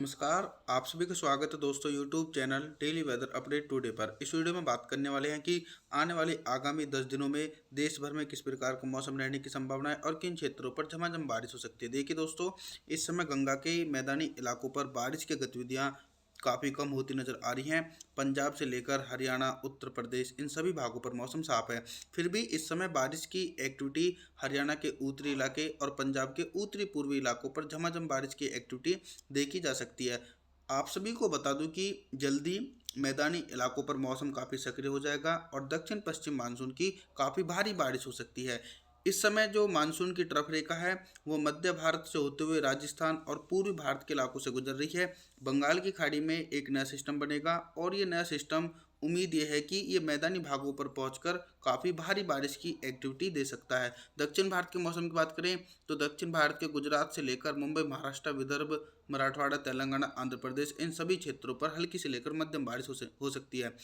नमस्कार। आप सभी का स्वागत है दोस्तों YouTube channel daily weather update today पर। इस वीडियो में बात करने वाले हैं कि आने वाले आगामी 10 दिनों में देश भर में किस प्रकार का मौसम रहने की संभावना है और किन क्षेत्रों पर झमाझम बारिश हो सकती है। देखिए दोस्तों, इस समय गंगा के मैदानी इलाकों पर बारिश की गतिविधियां काफ़ी कम होती नजर आ रही हैं। पंजाब से लेकर हरियाणा, उत्तर प्रदेश, इन सभी भागों पर मौसम साफ है। फिर भी इस समय बारिश की एक्टिविटी हरियाणा के उत्तरी इलाके और पंजाब के उत्तरी पूर्वी इलाकों पर झमाझम बारिश की एक्टिविटी देखी जा सकती है। आप सभी को बता दूं कि जल्दी मैदानी इलाकों पर मौसम काफ़ी सक्रिय हो जाएगा और दक्षिण पश्चिम मानसून की काफ़ी भारी बारिश हो सकती है। इस समय जो मानसून की ट्रफ रेखा है वो मध्य भारत से होते हुए राजस्थान और पूर्वी भारत के इलाकों से गुजर रही है। बंगाल की खाड़ी में एक नया सिस्टम बनेगा और ये नया सिस्टम, उम्मीद ये है कि ये मैदानी भागों पर पहुंचकर काफ़ी भारी बारिश की एक्टिविटी दे सकता है। दक्षिण भारत के मौसम की बात करें तो दक्षिण भारत के गुजरात से लेकर मुंबई, महाराष्ट्र, विदर्भ, मराठवाड़ा, तेलंगाना, आंध्र प्रदेश, इन सभी क्षेत्रों पर हल्की से लेकर मध्यम बारिश हो सकती है।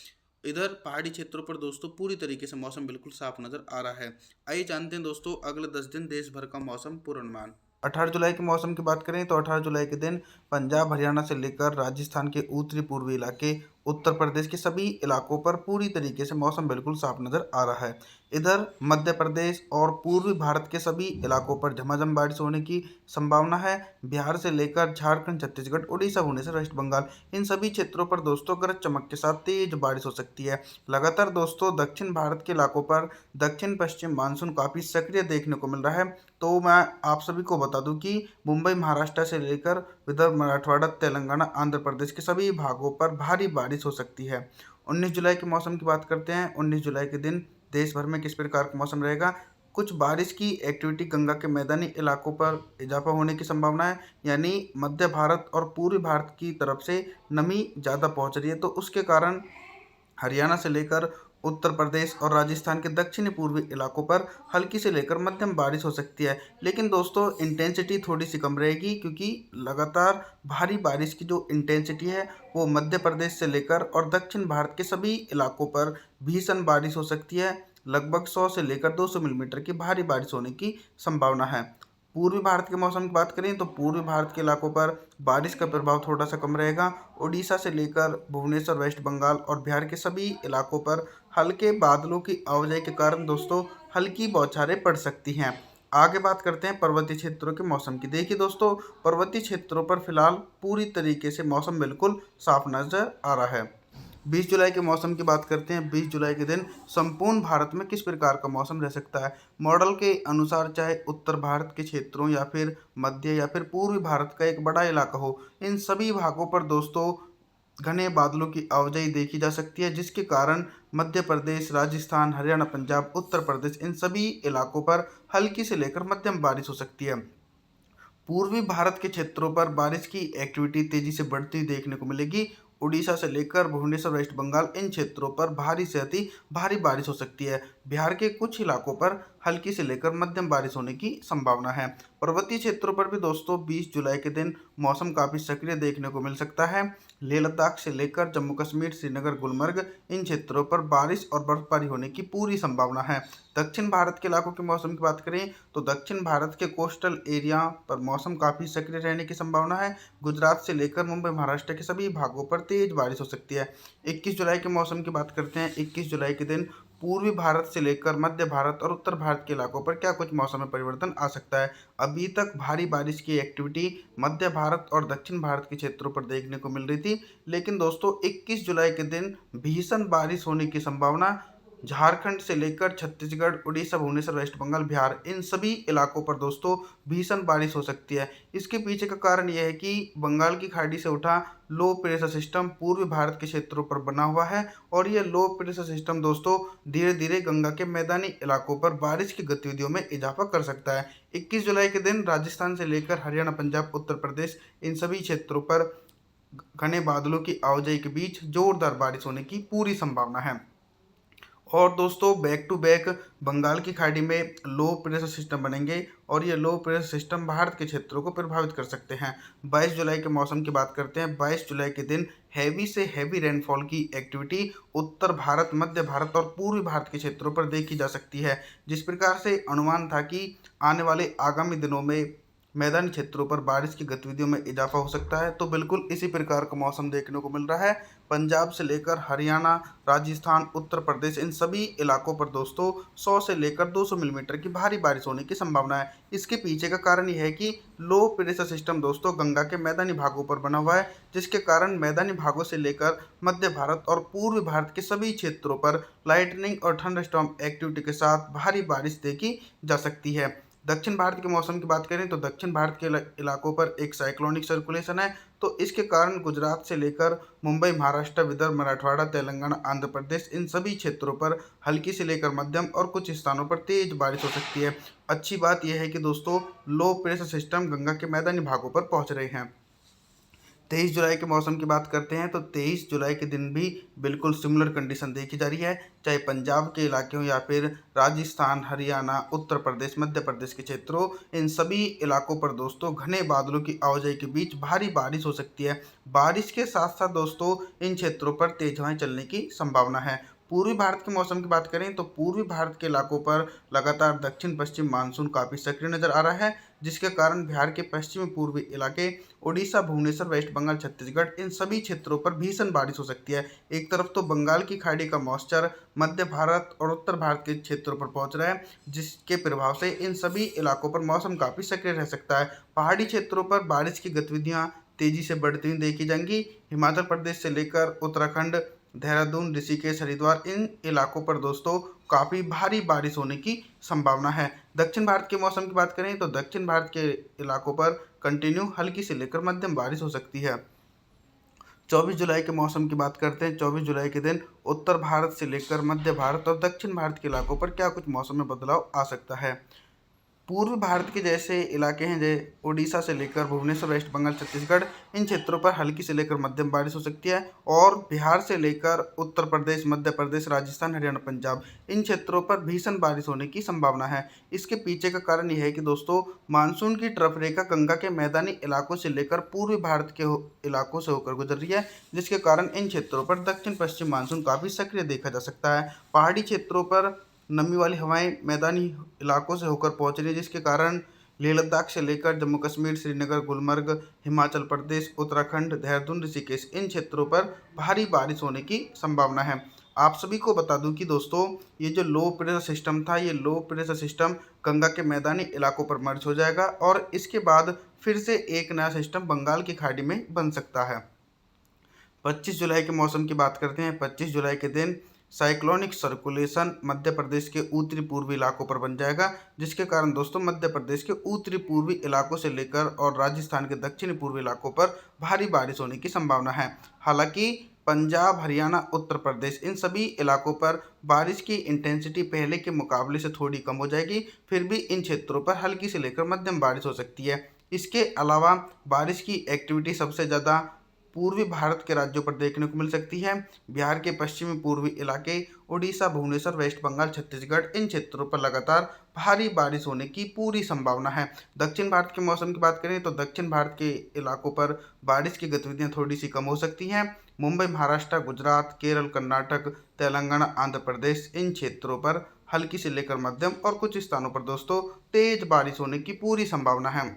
इधर पहाड़ी क्षेत्रों पर दोस्तों पूरी तरीके से मौसम बिल्कुल साफ नजर आ रहा है। आइए जानते हैं दोस्तों अगले 10 दिन देश भर का मौसम पूर्वानुमान। 18 जुलाई के मौसम की बात करें तो 18 जुलाई के दिन पंजाब हरियाणा से लेकर राजस्थान के उत्तरी पूर्वी इलाके, उत्तर प्रदेश के सभी इलाकों पर पूरी तरीके से मौसम बिल्कुल साफ नजर आ रहा है। इधर मध्य प्रदेश और पूर्वी भारत के सभी इलाकों पर झमाझम बारिश होने की संभावना है। बिहार से लेकर झारखंड, छत्तीसगढ़, उड़ीसा, भुवनेश्वर, वेस्ट बंगाल, इन सभी क्षेत्रों पर दोस्तों गरज चमक के साथ तेज बारिश हो सकती है। लगातार दोस्तों दक्षिण भारत के इलाकों पर दक्षिण पश्चिम मानसून काफ़ी सक्रिय देखने को मिल रहा है। तो मैं आप सभी को बता दूं कि मुंबई, महाराष्ट्र से लेकर विदर्भ, मराठवाड़ा, तेलंगाना, आंध्र प्रदेश के सभी भागों पर भारी बारिश हो सकती है। 19 जुलाई के मौसम की बात करते हैं। 19 जुलाई के दिन देश भर में किस प्रकार का मौसम रहेगा। कुछ बारिश की एक्टिविटी गंगा के मैदानी इलाकों पर इजाफा होने की संभावना है, यानी मध्य भारत और पूर्वी भारत की तरफ से नमी ज़्यादा पहुंच रही है, तो उसके कारण हरियाणा से लेकर उत्तर प्रदेश और राजस्थान के दक्षिणी पूर्वी इलाकों पर हल्की से लेकर मध्यम बारिश हो सकती है। लेकिन दोस्तों इंटेंसिटी थोड़ी सी कम रहेगी, क्योंकि लगातार भारी बारिश की जो इंटेंसिटी है वो मध्य प्रदेश से लेकर और दक्षिण भारत के सभी इलाकों पर भीषण बारिश हो सकती है। लगभग 100 से लेकर 200 मिलीमीटर की भारी बारिश होने की संभावना है। पूर्वी भारत के मौसम की बात करें तो पूर्वी भारत के इलाकों पर बारिश का प्रभाव थोड़ा सा कम रहेगा। उड़ीसा से लेकर भुवनेश्वर, वेस्ट बंगाल और बिहार के सभी इलाकों पर हल्के बादलों की आवाजाही के कारण दोस्तों हल्की बौछारें पड़ सकती हैं। आगे बात करते हैं पर्वतीय क्षेत्रों के मौसम की। देखिए दोस्तों, पर्वतीय क्षेत्रों पर फिलहाल पूरी तरीके से मौसम बिल्कुल साफ नजर आ रहा है। 20 जुलाई के मौसम की बात करते हैं। 20 जुलाई के दिन संपूर्ण भारत में किस प्रकार का मौसम रह सकता है। मॉडल के अनुसार चाहे उत्तर भारत के क्षेत्रों या फिर मध्य या फिर पूर्वी भारत का एक बड़ा इलाका हो, इन सभी भागों पर दोस्तों घने बादलों की आवाजाही देखी जा सकती है, जिसके कारण मध्य प्रदेश, राजस्थान, हरियाणा, पंजाब, उत्तर प्रदेश, इन सभी इलाकों पर हल्की से लेकर मध्यम बारिश हो सकती है। पूर्वी भारत के क्षेत्रों पर बारिश की एक्टिविटी तेजी से बढ़ती देखने को मिलेगी। उड़ीसा से लेकर भुवनेश्वर, वेस्ट बंगाल, इन क्षेत्रों पर भारी से अति भारी बारिश हो सकती है। बिहार के कुछ इलाकों पर हल्की से लेकर मध्यम बारिश होने की संभावना है। पर्वतीय क्षेत्रों पर भी दोस्तों 20 जुलाई के दिन मौसम काफ़ी सक्रिय देखने को मिल सकता है। लेह लद्दाख से लेकर जम्मू कश्मीर, श्रीनगर, गुलमर्ग, इन क्षेत्रों पर बारिश और बर्फबारी होने की पूरी संभावना है। दक्षिण भारत के इलाकों के मौसम की बात करें तो दक्षिण भारत के कोस्टल एरिया पर मौसम काफ़ी सक्रिय रहने की संभावना है। गुजरात से लेकर मुंबई, महाराष्ट्र के सभी भागों पर तेज बारिश हो सकती है। 21 जुलाई के मौसम की बात करते हैं। 21 जुलाई के दिन पूर्वी भारत से लेकर मध्य भारत और उत्तर भारत के इलाकों पर क्या कुछ मौसम में परिवर्तन आ सकता है। अभी तक भारी बारिश की एक्टिविटी मध्य भारत और दक्षिण भारत के क्षेत्रों पर देखने को मिल रही थी, लेकिन दोस्तों 21 जुलाई के दिन भीषण बारिश होने की संभावना झारखंड से लेकर छत्तीसगढ़, उड़ीसा, भुवनेश्वर, वेस्ट बंगाल, बिहार, इन सभी इलाकों पर दोस्तों भीषण बारिश हो सकती है। इसके पीछे का कारण यह है कि बंगाल की खाड़ी से उठा लो प्रेशर सिस्टम पूर्वी भारत के क्षेत्रों पर बना हुआ है, और यह लो प्रेशर सिस्टम दोस्तों धीरे धीरे गंगा के मैदानी इलाकों पर बारिश की गतिविधियों में इजाफा कर सकता है। 21 जुलाई के दिन राजस्थान से लेकर हरियाणा, पंजाब, उत्तर प्रदेश, इन सभी क्षेत्रों पर घने बादलों की आवाजाही के बीच जोरदार बारिश होने की पूरी संभावना है। और दोस्तों बैक टू बैक बंगाल की खाड़ी में लो प्रेशर सिस्टम बनेंगे, और ये लो प्रेशर सिस्टम भारत के क्षेत्रों को प्रभावित कर सकते हैं। 22 जुलाई के मौसम की बात करते हैं। 22 जुलाई के दिन हैवी से हैवी रेनफॉल की एक्टिविटी उत्तर भारत, मध्य भारत और पूर्वी भारत के क्षेत्रों पर देखी जा सकती है। जिस प्रकार से अनुमान था कि आने वाले आगामी दिनों में मैदानी क्षेत्रों पर बारिश की गतिविधियों में इजाफा हो सकता है। तो बिल्कुल इसी प्रकार का मौसम देखने को मिल रहा है। पंजाब से लेकर हरियाणा, राजस्थान, उत्तर प्रदेश, इन सभी इलाकों पर दोस्तों 100 से लेकर 200 मिलीमीटर की भारी बारिश होने की संभावना है। इसके पीछे का कारण यह है कि लो प्रेशर सिस्टम दोस्तों गंगा के मैदानी भागों पर बना हुआ है, जिसके कारण मैदानी भागों से लेकर मध्य भारत और पूर्वी भारत के सभी क्षेत्रों पर लाइटनिंग और थंडरस्टॉर्म एक्टिविटी के साथ भारी बारिश देखी जा सकती है। दक्षिण भारत के मौसम की बात करें तो दक्षिण भारत के इलाकों पर एक साइक्लोनिक सर्कुलेशन है, तो इसके कारण गुजरात से लेकर मुंबई, महाराष्ट्र, विदर्भ, मराठवाड़ा, तेलंगाना, आंध्र प्रदेश, इन सभी क्षेत्रों पर हल्की से लेकर मध्यम और कुछ स्थानों पर तेज बारिश हो सकती है। अच्छी बात यह है कि दोस्तों लो प्रेशर सिस्टम गंगा के मैदानी भागों पर पहुंच रहे हैं। 23 जुलाई के मौसम की बात करते हैं तो 23 जुलाई के दिन भी बिल्कुल सिमिलर कंडीशन देखी जा रही है, चाहे पंजाब के इलाके हों या फिर राजस्थान, हरियाणा, उत्तर प्रदेश, मध्य प्रदेश के क्षेत्रों, इन सभी इलाकों पर दोस्तों घने बादलों की आवाजाही के बीच भारी बारिश हो सकती है। बारिश के साथ साथ दोस्तों इन क्षेत्रों पर तेज हवाएं चलने की संभावना है। पूर्वी भारत के मौसम की बात करें तो पूर्वी भारत के इलाकों पर लगातार दक्षिण पश्चिम मानसून काफ़ी सक्रिय नजर आ रहा है, जिसके कारण बिहार के पश्चिमी पूर्वी इलाके, ओडिशा, भुवनेश्वर, वेस्ट बंगाल, छत्तीसगढ़, इन सभी क्षेत्रों पर भीषण बारिश हो सकती है। एक तरफ तो बंगाल की खाड़ी का मॉइस्चर मध्य भारत और उत्तर भारत के क्षेत्रों पर पहुंच रहा है, जिसके प्रभाव से इन सभी इलाकों पर मौसम काफ़ी सक्रिय रह सकता है। पहाड़ी क्षेत्रों पर बारिश की गतिविधियां तेजी से बढ़ती हुई देखी जाएंगी। हिमाचल प्रदेश से लेकर उत्तराखंड, देहरादून, ऋषिकेश, हरिद्वार, इन इलाकों पर दोस्तों काफ़ी भारी बारिश होने की संभावना है। दक्षिण भारत के मौसम की बात करें तो दक्षिण भारत के इलाकों पर कंटिन्यू हल्की से लेकर मध्यम बारिश हो सकती है। 24 जुलाई के मौसम की बात करते हैं। 24 जुलाई के दिन उत्तर भारत से लेकर मध्य भारत और दक्षिण भारत के इलाकों पर क्या कुछ मौसम में बदलाव आ सकता है। पूर्व भारत के जैसे इलाके हैं जैसे उड़ीसा से लेकर भुवनेश्वर, वेस्ट बंगाल, छत्तीसगढ़, इन क्षेत्रों पर हल्की से लेकर मध्यम बारिश हो सकती है। और बिहार से लेकर उत्तर प्रदेश, मध्य प्रदेश, राजस्थान, हरियाणा, पंजाब, इन क्षेत्रों पर भीषण बारिश होने की संभावना है। इसके पीछे का कारण यह है कि दोस्तों मानसून की ट्रफ रेखा गंगा के मैदानी इलाकों से लेकर पूर्वी भारत के इलाकों से होकर गुजर रही है, जिसके कारण इन क्षेत्रों पर दक्षिण पश्चिम मानसून काफ़ी सक्रिय देखा जा सकता है। पहाड़ी क्षेत्रों पर नमी वाली हवाएं मैदानी इलाकों से होकर पहुंच रही है, जिसके कारण लेह लद्दाख से लेकर जम्मू कश्मीर, श्रीनगर, गुलमर्ग, हिमाचल प्रदेश, उत्तराखंड, देहरादून, ऋषिकेश, इन क्षेत्रों पर भारी बारिश होने की संभावना है। आप सभी को बता दूं कि दोस्तों ये जो लो प्रेशर सिस्टम था, ये लो प्रेशर सिस्टम गंगा के मैदानी इलाकों पर मर्ज हो जाएगा और इसके बाद फिर से एक नया सिस्टम बंगाल की खाड़ी में बन सकता है। 25 जुलाई के मौसम की बात करते हैं। 25 जुलाई के दिन साइक्लोनिक सर्कुलेशन मध्य प्रदेश के उत्तरी पूर्वी इलाकों पर बन जाएगा, जिसके कारण दोस्तों मध्य प्रदेश के उत्तरी पूर्वी इलाकों से लेकर और राजस्थान के दक्षिणी पूर्वी इलाकों पर भारी बारिश होने की संभावना है। हालांकि पंजाब, हरियाणा, उत्तर प्रदेश, इन सभी इलाकों पर बारिश की इंटेंसिटी पहले के मुकाबले से थोड़ी कम हो जाएगी, फिर भी इन क्षेत्रों पर हल्की से लेकर मध्यम बारिश हो सकती है। इसके अलावा बारिश की एक्टिविटी सबसे ज़्यादा पूर्वी भारत के राज्यों पर देखने को मिल सकती है। बिहार के पश्चिमी पूर्वी इलाके, उड़ीसा, भुवनेश्वर, वेस्ट बंगाल, छत्तीसगढ़, इन क्षेत्रों पर लगातार भारी बारिश होने की पूरी संभावना है। दक्षिण भारत के मौसम की बात करें तो दक्षिण भारत के इलाकों पर बारिश की गतिविधियां थोड़ी सी कम हो सकती हैं। मुंबई, महाराष्ट्र, गुजरात, केरल, कर्नाटक, तेलंगाना, आंध्र प्रदेश, इन क्षेत्रों पर हल्की से लेकर मध्यम और कुछ स्थानों पर दोस्तों तेज बारिश होने की पूरी संभावना है।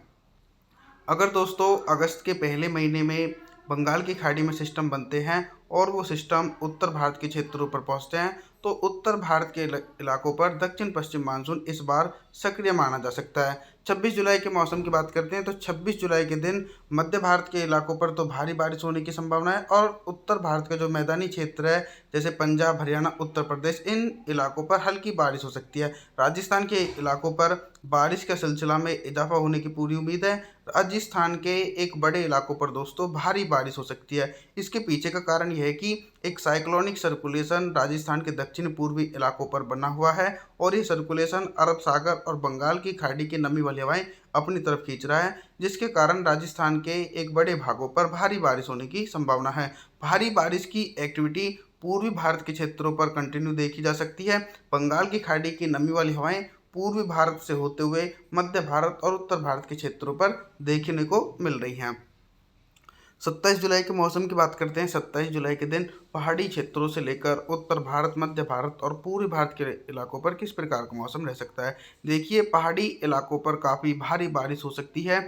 अगर दोस्तों अगस्त के पहले महीने में बंगाल की खाड़ी में सिस्टम बनते हैं और वो सिस्टम उत्तर भारत के क्षेत्रों पर पहुंचते हैं, तो उत्तर भारत के इलाकों पर दक्षिण पश्चिम मानसून इस बार सक्रिय माना जा सकता है। 26 जुलाई के मौसम की बात करते हैं तो 26 जुलाई के दिन मध्य भारत के इलाकों पर तो भारी बारिश होने की संभावना है और उत्तर भारत का जो मैदानी क्षेत्र है जैसे पंजाब, हरियाणा, उत्तर प्रदेश, इन इलाकों पर हल्की बारिश हो सकती है। राजस्थान के इलाकों पर बारिश के सिलसिला में इजाफा होने की पूरी उम्मीद है। राजस्थान के एक बड़े इलाकों पर दोस्तों भारी बारिश हो सकती है। इसके पीछे का कारण यह है कि एक साइक्लोनिक सर्कुलेशन राजस्थान के दक्षिण पूर्वी इलाकों पर बना हुआ है और ये सर्कुलेशन अरब सागर और बंगाल की खाड़ी की नमी वाली हवाएं अपनी तरफ खींच रहा है, जिसके कारण राजस्थान के एक बड़े भागों पर भारी बारिश होने की संभावना है। भारी बारिश की एक्टिविटी पूर्वी भारत के क्षेत्रों पर कंटिन्यू देखी जा सकती है। बंगाल की खाड़ी की नमी वाली हवाएं पूर्वी भारत से होते हुए मध्य भारत और उत्तर भारत के क्षेत्रों पर देखने को मिल रही हैं। 27 जुलाई के मौसम की बात करते हैं। 27 जुलाई के दिन पहाड़ी क्षेत्रों से लेकर उत्तर भारत, मध्य भारत और पूर्वी भारत के इलाकों पर किस प्रकार का मौसम रह सकता है। देखिए, पहाड़ी इलाकों पर काफ़ी भारी बारिश हो सकती है।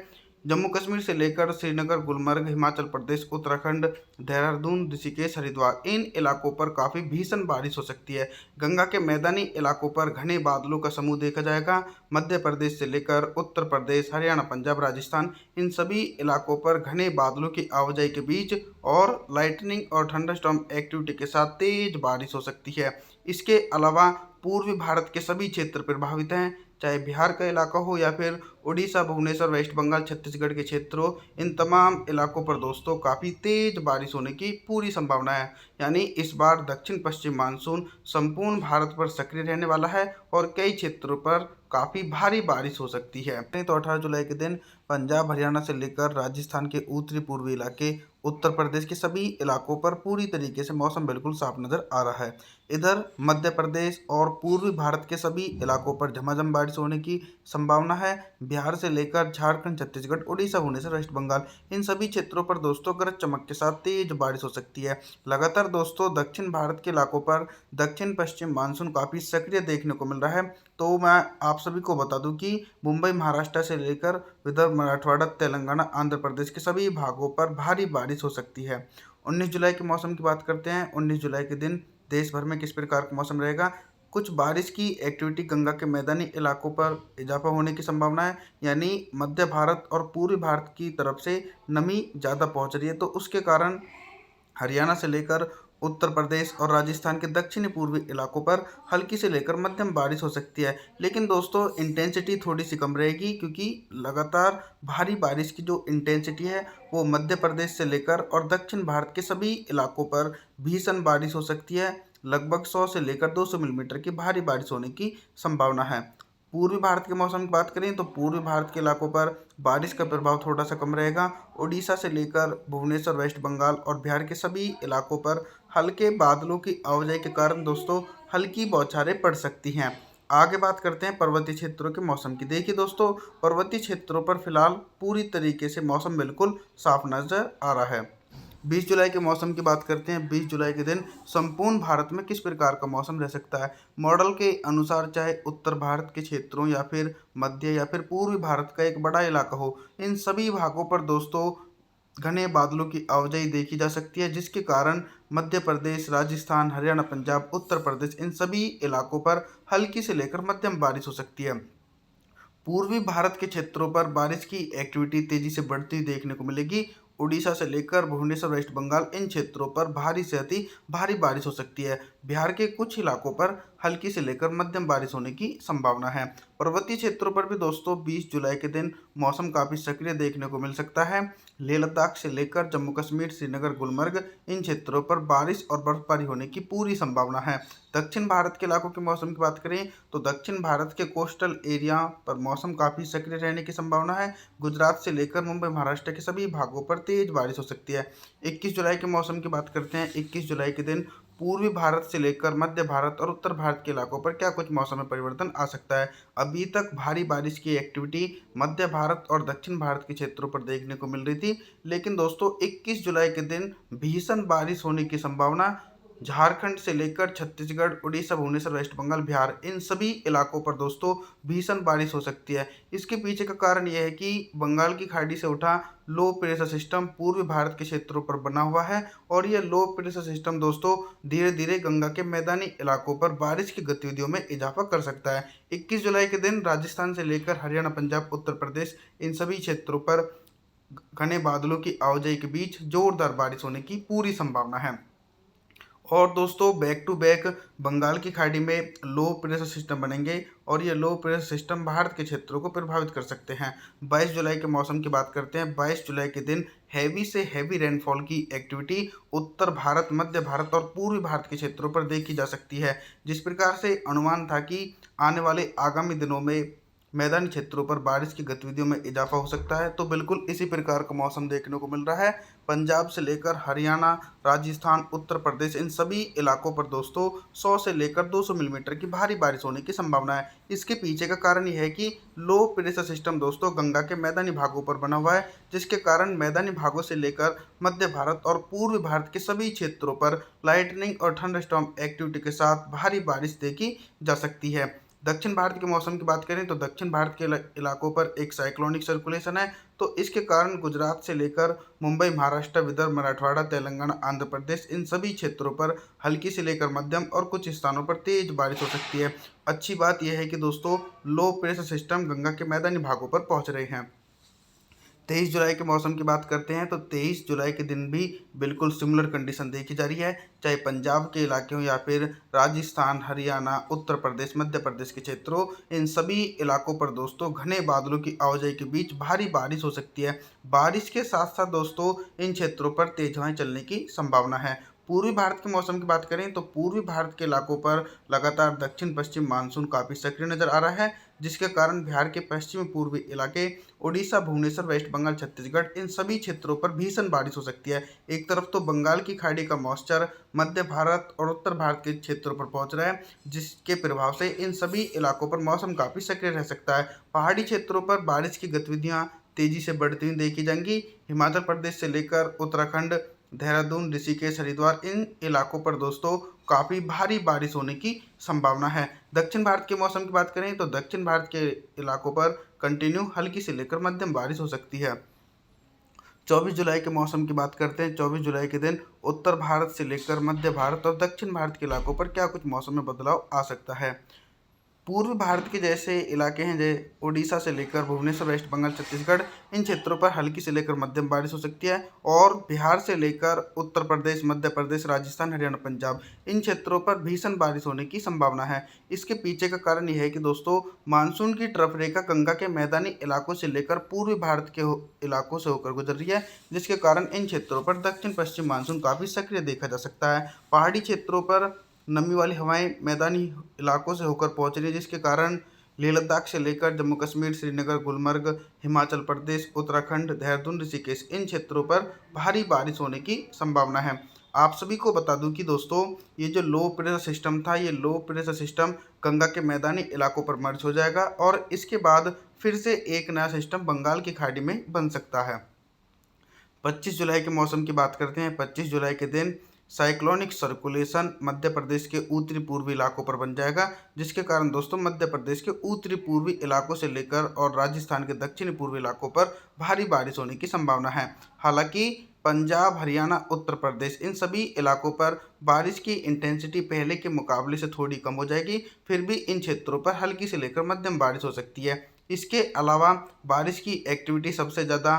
जम्मू कश्मीर से लेकर श्रीनगर, गुलमर्ग, हिमाचल प्रदेश, उत्तराखंड, देहरादून, ऋषिकेश, हरिद्वार, इन इलाकों पर काफ़ी भीषण बारिश हो सकती है। गंगा के मैदानी इलाकों पर घने बादलों का समूह देखा जाएगा। मध्य प्रदेश से लेकर उत्तर प्रदेश, हरियाणा, पंजाब, राजस्थान, इन सभी इलाकों पर घने बादलों की आवाजाही के बीच और लाइटनिंग और थंडरस्टॉर्म एक्टिविटी के साथ तेज बारिश हो सकती है। इसके अलावा पूर्वी भारत के सभी क्षेत्र प्रभावित हैं, चाहे बिहार का इलाका हो या फिर उड़ीसा, भुवनेश्वर, वेस्ट बंगाल, छत्तीसगढ़ के क्षेत्र हो। इन तमाम इलाकों पर दोस्तों काफ़ी तेज बारिश होने की पूरी संभावना है। यानी इस बार दक्षिण पश्चिम मानसून संपूर्ण भारत पर सक्रिय रहने वाला है और कई क्षेत्रों पर काफ़ी भारी बारिश हो सकती है। तो 18 जुलाई के दिन पंजाब, हरियाणा से लेकर राजस्थान के उत्तरी पूर्वी इलाके, उत्तर प्रदेश के सभी इलाकों पर पूरी तरीके से मौसम बिल्कुल साफ नज़र आ रहा है। इधर मध्य प्रदेश और पूर्वी भारत के सभी इलाकों पर झमाझम बारिश होने की संभावना है। बिहार से लेकर झारखंड, छत्तीसगढ़, उड़ीसा, भुवनेश्वर, वेस्ट बंगाल, इन सभी क्षेत्रों पर दोस्तों गरज चमक के साथ तेज बारिश हो सकती है। लगातार दोस्तों दक्षिण भारत के इलाकों पर दक्षिण पश्चिम मानसून काफ़ी सक्रिय देखने को मिल रहा है। तो मैं आप सभी को बता दूं कि मुंबई, महाराष्ट्र से लेकर विदर्भ, मराठवाड़ा, तेलंगाना, आंध्र प्रदेश के सभी भागों पर भारी बारिश हो सकती है। 19 जुलाई के मौसम की बात करते हैं। 19 जुलाई के दिन देश भर में किस प्रकार का मौसम रहेगा। कुछ बारिश की एक्टिविटी गंगा के मैदानी इलाकों पर इजाफा होने की संभावना है। यानी मध्य भारत और पूर्वी भारत की तरफ से नमी ज़्यादा पहुंच रही है, तो उसके कारण हरियाणा से लेकर उत्तर प्रदेश और राजस्थान के दक्षिणी पूर्वी इलाकों पर हल्की से लेकर मध्यम बारिश हो सकती है। लेकिन दोस्तों इंटेंसिटी थोड़ी सी कम रहेगी, क्योंकि लगातार भारी बारिश की जो इंटेंसिटी है वो मध्य प्रदेश से लेकर और दक्षिण भारत के सभी इलाकों पर भीषण बारिश हो सकती है। लगभग 100 से लेकर 200 मिलीमीटर की भारी बारिश होने की संभावना है। पूर्वी भारत के मौसम की बात करें तो पूर्वी भारत के इलाकों पर बारिश का प्रभाव थोड़ा सा कम रहेगा। उड़ीसा से लेकर भुवनेश्वर, वेस्ट बंगाल और बिहार के सभी इलाकों पर हल्के बादलों की आवाजाही के कारण दोस्तों हल्की बौछारें पड़ सकती हैं। आगे बात करते हैं पर्वतीय क्षेत्रों के मौसम की। देखिए दोस्तों, पर्वतीय क्षेत्रों पर फिलहाल पूरी तरीके से मौसम बिल्कुल साफ नज़र आ रहा है। 20 जुलाई के मौसम की बात करते हैं। 20 जुलाई के दिन संपूर्ण भारत में किस प्रकार का मौसम रह सकता है। मॉडल के अनुसार चाहे उत्तर भारत के क्षेत्रों या फिर मध्य या फिर पूर्वी भारत का एक बड़ा इलाका हो, इन सभी भागों पर दोस्तों घने बादलों की आवाजाही देखी जा सकती है, जिसके कारण मध्य प्रदेश, राजस्थान, हरियाणा, पंजाब, उत्तर प्रदेश, इन सभी इलाकों पर हल्की से लेकर मध्यम बारिश हो सकती है। पूर्वी भारत के क्षेत्रों पर बारिश की एक्टिविटी तेजी से बढ़ती देखने को मिलेगी। उड़ीसा से लेकर भुवनेश्वर, वेस्ट बंगाल, इन क्षेत्रों पर भारी से अति भारी बारिश हो सकती है। बिहार के कुछ इलाकों पर हल्की से लेकर मध्यम बारिश होने की संभावना है। पर्वतीय क्षेत्रों पर भी दोस्तों 20 जुलाई के दिन मौसम काफ़ी सक्रिय देखने को मिल सकता है। लेह लद्दाख से लेकर जम्मू कश्मीर, श्रीनगर, गुलमर्ग, इन क्षेत्रों पर बारिश और बर्फबारी होने की पूरी संभावना है। दक्षिण भारत के इलाकों के मौसम की बात करें तो दक्षिण भारत के कोस्टल एरिया पर मौसम काफ़ी सक्रिय रहने की संभावना है। गुजरात से लेकर मुंबई, महाराष्ट्र के सभी भागों पर तेज बारिश हो सकती है। 21 जुलाई के मौसम की बात करते हैं। 21 जुलाई के दिन पूर्वी भारत से लेकर मध्य भारत और उत्तर भारत के इलाकों पर क्या कुछ मौसम में परिवर्तन आ सकता है। अभी तक भारी बारिश की एक्टिविटी मध्य भारत और दक्षिण भारत के क्षेत्रों पर देखने को मिल रही थी, लेकिन दोस्तों 21 जुलाई के दिन भीषण बारिश होने की संभावना झारखंड से लेकर छत्तीसगढ़, उड़ीसा, भुवनेश्वर, वेस्ट बंगाल, बिहार, इन सभी इलाकों पर दोस्तों भीषण बारिश हो सकती है। इसके पीछे का कारण यह है कि बंगाल की खाड़ी से उठा लो प्रेशर सिस्टम पूर्वी भारत के क्षेत्रों पर बना हुआ है और यह लो प्रेशर सिस्टम दोस्तों धीरे धीरे गंगा के मैदानी इलाकों पर बारिश की गतिविधियों में इजाफा कर सकता है। 21 जुलाई के दिन राजस्थान से लेकर हरियाणा, पंजाब, उत्तर प्रदेश, इन सभी क्षेत्रों पर घने बादलों की आवाजाही के बीच जोरदार बारिश होने की पूरी संभावना है। और दोस्तों बैक टू बैक बंगाल की खाड़ी में लो प्रेशर सिस्टम बनेंगे और ये लो प्रेशर सिस्टम भारत के क्षेत्रों को प्रभावित कर सकते हैं। 22 जुलाई के मौसम की बात करते हैं। 22 जुलाई के दिन हैवी से हैवी रेनफॉल की एक्टिविटी उत्तर भारत, मध्य भारत और पूर्वी भारत के क्षेत्रों पर देखी जा सकती है। जिस प्रकार से अनुमान था कि आने वाले आगामी दिनों में मैदानी क्षेत्रों पर बारिश की गतिविधियों में इजाफा हो सकता है। तो बिल्कुल इसी प्रकार का मौसम देखने को मिल रहा है। पंजाब से लेकर हरियाणा, राजस्थान, उत्तर प्रदेश, इन सभी इलाकों पर दोस्तों 100 से लेकर 200 मिलीमीटर की भारी बारिश होने की संभावना है। इसके पीछे का कारण यह है कि लो प्रेशर सिस्टम दोस्तों गंगा के मैदानी भागों पर बना हुआ है, जिसके कारण मैदानी भागों से लेकर मध्य भारत और पूर्वी भारत के सभी क्षेत्रों पर लाइटनिंग और थंडरस्टॉर्म एक्टिविटी के साथ भारी बारिश देखी जा सकती है। दक्षिण भारत के मौसम की बात करें तो दक्षिण भारत के इलाकों पर एक साइक्लोनिक सर्कुलेशन है। तो इसके कारण गुजरात से लेकर मुंबई, महाराष्ट्र, विदर्भ, मराठवाड़ा, तेलंगाना, आंध्र प्रदेश, इन सभी क्षेत्रों पर हल्की से लेकर मध्यम और कुछ स्थानों पर तेज बारिश हो सकती है। अच्छी बात यह है कि दोस्तों लो प्रेशर सिस्टम गंगा के मैदानी भागों पर पहुंच रहे हैं। 23 जुलाई के मौसम की बात करते हैं तो 23 जुलाई के दिन भी बिल्कुल सिमिलर कंडीशन देखी जा रही है, चाहे पंजाब के इलाके हों या फिर राजस्थान, हरियाणा, उत्तर प्रदेश, मध्य प्रदेश के क्षेत्रों, इन सभी इलाकों पर दोस्तों घने बादलों की आवाजाही के बीच भारी बारिश हो सकती है। बारिश के साथ साथ दोस्तों इन क्षेत्रों पर तेज हवाएं चलने की संभावना है। पूर्वी भारत के मौसम की बात करें तो पूर्वी भारत के इलाकों पर लगातार दक्षिण पश्चिम मानसून काफ़ी सक्रिय नजर आ रहा है, जिसके कारण बिहार के पश्चिमी पूर्वी इलाके, उड़ीसा, भुवनेश्वर, वेस्ट बंगाल, छत्तीसगढ़, इन सभी क्षेत्रों पर भीषण बारिश हो सकती है। एक तरफ तो बंगाल की खाड़ी का मॉइस्चर मध्य भारत और उत्तर भारत के क्षेत्रों पर पहुंच रहा है, जिसके प्रभाव से इन सभी इलाकों पर मौसम काफ़ी सक्रिय रह सकता है। पहाड़ी क्षेत्रों पर बारिश की गतिविधियां तेजी से बढ़ती हुई देखी जाएंगी। हिमाचल प्रदेश से लेकर उत्तराखंड, देहरादून, ऋषिकेश, हरिद्वार, इन इलाकों पर दोस्तों काफ़ी भारी बारिश होने की संभावना है। दक्षिण भारत के मौसम की बात करें तो दक्षिण भारत के इलाकों पर कंटिन्यू हल्की से लेकर मध्यम बारिश हो सकती है। 24 जुलाई के मौसम की बात करते हैं। 24 जुलाई के दिन उत्तर भारत से लेकर मध्य भारत और दक्षिण भारत के इलाकों पर क्या कुछ मौसम में बदलाव आ सकता है। पूर्व भारत के जैसे इलाके हैं जैसे उड़ीसा से लेकर भुवनेश्वर, वेस्ट बंगाल, छत्तीसगढ़, इन क्षेत्रों पर हल्की से लेकर मध्यम बारिश हो सकती है। और बिहार से लेकर उत्तर प्रदेश, मध्य प्रदेश, राजस्थान, हरियाणा, पंजाब, इन क्षेत्रों पर भीषण बारिश होने की संभावना है। इसके पीछे का कारण यह है कि दोस्तों मानसून की ट्रफ रेखा गंगा के मैदानी इलाकों से लेकर पूर्वी भारत के इलाकों से होकर गुजर रही है, जिसके कारण इन क्षेत्रों पर दक्षिण पश्चिम मानसून काफ़ी सक्रिय देखा जा सकता है। पहाड़ी क्षेत्रों पर नमी वाली हवाएं मैदानी इलाकों से होकर पहुंच रही है, जिसके कारण लेह लद्दाख से लेकर जम्मू कश्मीर, श्रीनगर, गुलमर्ग, हिमाचल प्रदेश, उत्तराखंड, देहरादून, ऋषिकेश, इन क्षेत्रों पर भारी बारिश होने की संभावना है। आप सभी को बता दूं कि दोस्तों ये जो लो प्रेशर सिस्टम था, ये लो प्रेशर सिस्टम गंगा के मैदानी इलाकों पर मर्ज हो जाएगा और इसके बाद फिर से एक नया सिस्टम बंगाल की खाड़ी में बन सकता है। 25 जुलाई के मौसम की बात करते हैं। 25 जुलाई के दिन साइक्लोनिक सर्कुलेशन मध्य प्रदेश के उत्तरी पूर्वी इलाकों पर बन जाएगा, जिसके कारण दोस्तों मध्य प्रदेश के उत्तरी पूर्वी इलाकों से लेकर और राजस्थान के दक्षिणी पूर्वी इलाकों पर भारी बारिश होने की संभावना है। हालांकि पंजाब, हरियाणा, उत्तर प्रदेश, इन सभी इलाकों पर बारिश की इंटेंसिटी पहले के मुकाबले से थोड़ी कम हो जाएगी, फिर भी इन क्षेत्रों पर हल्की से लेकर मध्यम बारिश हो सकती है। इसके अलावा बारिश की एक्टिविटी सबसे ज़्यादा